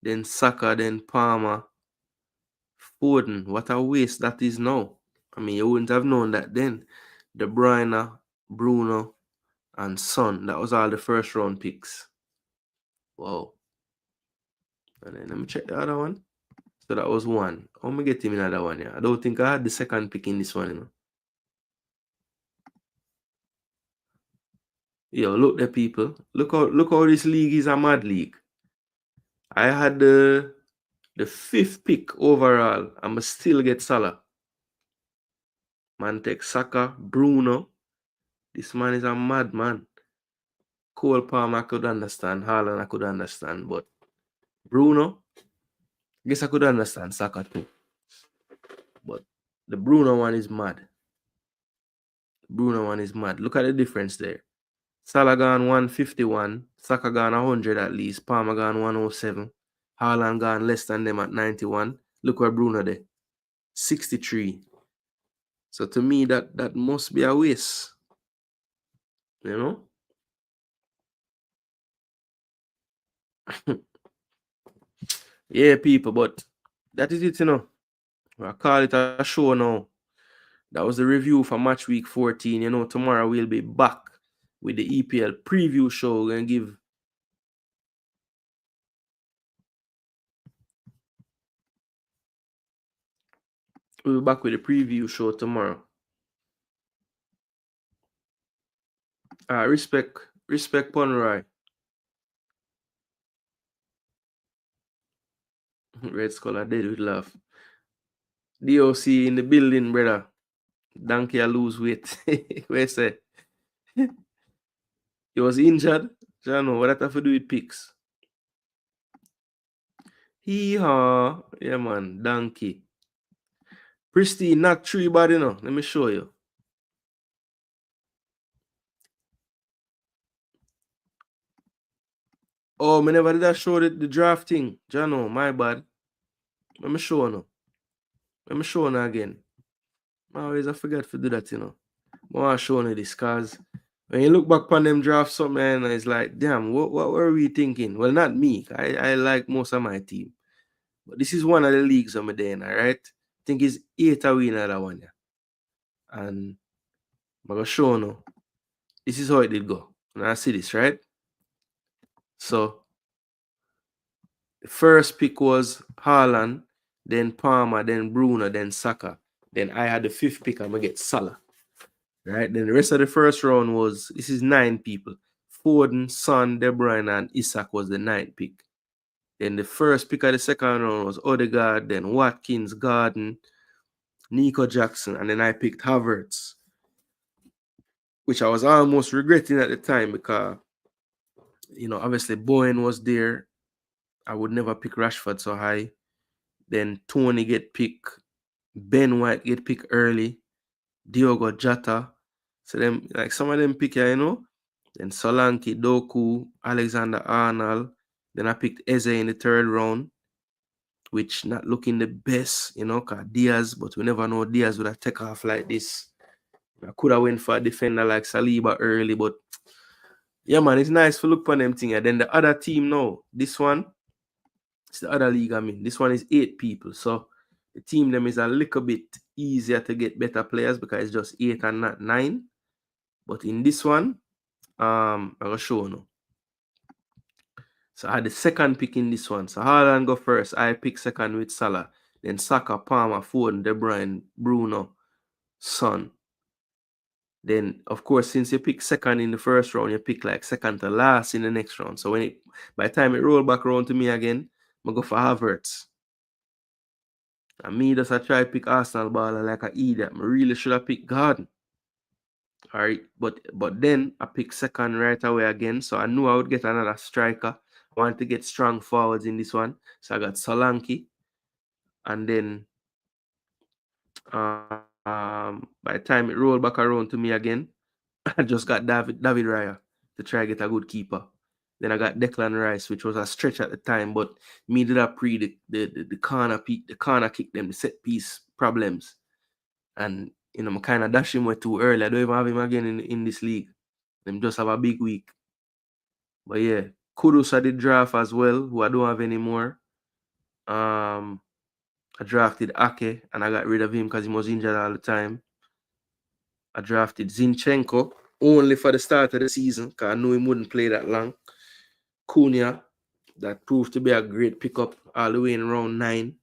then Saka, then Palmer, Foden. What a waste that is now. I mean, you wouldn't have known that then. De Bruyne, Bruno, and Son. That was all the first round picks. Wow. And then let me check the other one. So that was one. How am I get him in another one? Yeah, I don't think I had the second pick in this one, you know. Yo, look there, people. Look how this league is a mad league. I had the fifth pick overall. I'ma still get Salah. Man take Saka, Bruno. This man is a madman. Cole Palmer I could understand. Haaland I could understand. But Bruno, guess I could understand Saka too. But the Bruno one is mad. Bruno one is mad. Look at the difference there. Salah gone 151. Saka gone 100 at least. Palmer gone 107. Haaland gone less than them at 91. Look where Bruno there. 63. So to me, that must be a waste. You know? Yeah, people, but that is it, you know. I call it a show now. That was the review for Matchweek 14. You know, tomorrow we'll be back with the EPL preview show. We're gonna we'll be back with the preview show tomorrow. Respect Ponroy. Red Skull are dead with love. DOC in the building, brother. Donkey I lose weight. Where say? He was injured. So I don't know what that have to do with picks. Hee-haw. Yeah, man. Donkey. Pristine, not true body, no. Let me show you. Oh, me never did I show the draft thing. Jano, my bad. Let me show you. Let me show you again. I always I forget to do that, you know. I want to show you this because when you look back on them drafts, man, it's like, damn, what were we thinking? Well, not me. I like most of my team. But this is one of the leagues I'm in, all right? I think it's 8 away in that one, yeah. And I'm going to show you. This is how it did go. And I see this, right? So, the first pick was Haaland, then Palmer, then Bruno, then Saka. Then I had the fifth pick. I'm going to get Salah. Right? Then the rest of the first round was, this is 9 people. Foden, Son, De Bruyne, and Isak was the 9th pick. Then the first pick of the second round was Odegaard, then Watkins, Garden, Nico Jackson, and then I picked Havertz, which I was almost regretting at the time because, you know, obviously Bowen was there. I would never pick Rashford so high. Then Tony get picked. Ben White get picked early. Diogo Jota. So them, like some of them pick, you know. Then Solanke, Doku, Alexander Arnold. Then I picked Eze in the 3rd round, which not looking the best, you know, because Diaz, but we never know Diaz would have take off like this. I could have went for a defender like Saliba early, but yeah, man, it's nice to look for them thing. And then the other team now, this one, it's the other league, I mean. This one is 8 people. So the team them is a little bit easier to get better players because it's just 8 and not 9. But in this one, I'm going to show you. So I had the second pick in this one. So Haaland go first. I pick second with Salah. Then Saka, Palmer, Foden, De Bruyne, Bruno, Son. Then, of course, since you pick second in the first round, you pick like second to last in the next round. So by the time it roll back around to me again, I'm go for Havertz. And me just I try to pick Arsenal baller like an idiot. I really should have picked Garden. All right, but then I picked second right away again. So I knew I would get another striker. I wanted to get strong forwards in this one. So I got Solanke. And then by the time it rolled back around to me again, I just got David Raya to try to get a good keeper. Then I got Declan Rice, which was a stretch at the time, but me did I pre the corner kick them, the set piece problems. And you know, I kind of dash him way too early. I don't even have him again in this league. Them just have a big week. But yeah, kudos at the draft as well, who I don't have anymore. I drafted Ake and I got rid of him because he was injured all the time. I drafted Zinchenko only for the start of the season because I knew he wouldn't play that long. Cunha, that proved to be a great pickup all the way in round 9.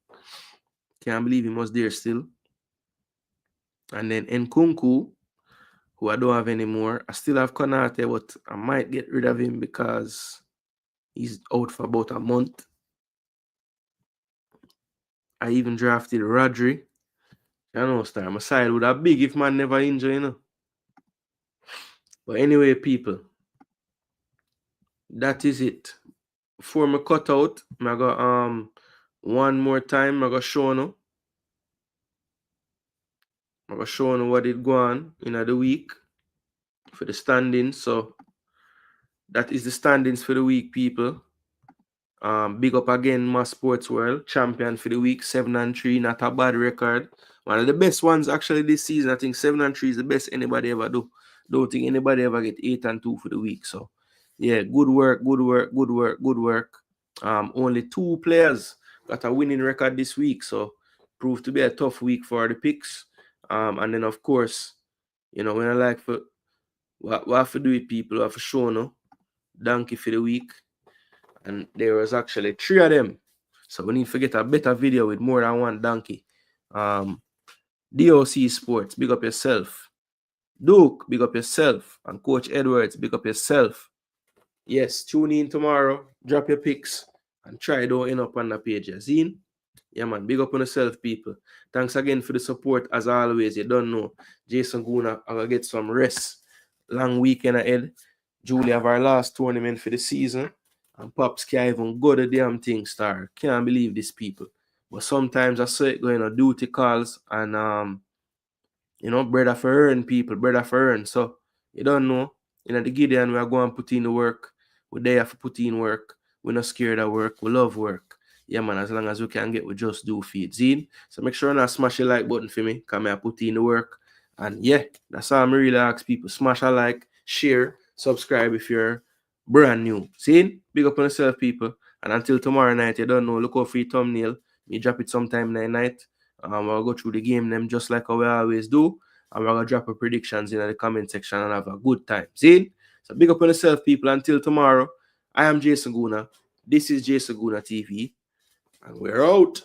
Can't believe he was there still. And then Nkunku, who I don't have anymore. I still have Konate, but I might get rid of him because he's out for about a month. I even drafted Rodri. I know, star. My side would have big if man never injured, you know. But anyway, people, that is it. Before me cut out, I got one more time, I got show you. I got show you what it go on in the week for the standings. So that is the standings for the week, people. Big up again, my sports world champion for the week, 7-3, not a bad record. One of the best ones actually this season. I think 7-3 is the best anybody ever do. Don't think anybody ever get 8-2 for the week. So yeah, good work. Only 2 players got a winning record this week, so proved to be a tough week for the picks. And then of course, you know, when I like for what have to do with people, I have to show no donkey for the week. And there was actually 3 of them. So we need to get a better video with more than one donkey. DOC Sports, big up yourself. Duke, big up yourself. And Coach Edwards, big up yourself. Yes, tune in tomorrow. Drop your picks. And try don't end up on the page. Zine? Yeah, man. Big up on yourself, people. Thanks again for the support. As always, you don't know. Jason Gooner, I'm going to get some rest. Long weekend ahead. Julie have our last tournament for the season. And Pops can't even go the damn thing, star. Can't believe these people. But sometimes I say it going on duty calls and you know, brother for earn people, brother for earn. So you don't know. You know, the Gideon, we are going to put in the work. We're there for put in work. We're not scared of work. We love work. Yeah, man, as long as we can get, we just do feed. Zine. So make sure not smash the like button for me, because I put in the work. And yeah, that's how I'm really ask people. Smash a like, share, subscribe if you're brand new. See? Big up on yourself, people. And until tomorrow night, you don't know, look out for your thumbnail. Me drop it sometime night. We'll go through the game them just like how we always do. And we're going to drop our predictions in the comment section and have a good time. See? So big up on yourself, people. Until tomorrow, I am Jason Gooner. This is Jason Gooner TV. And we're out.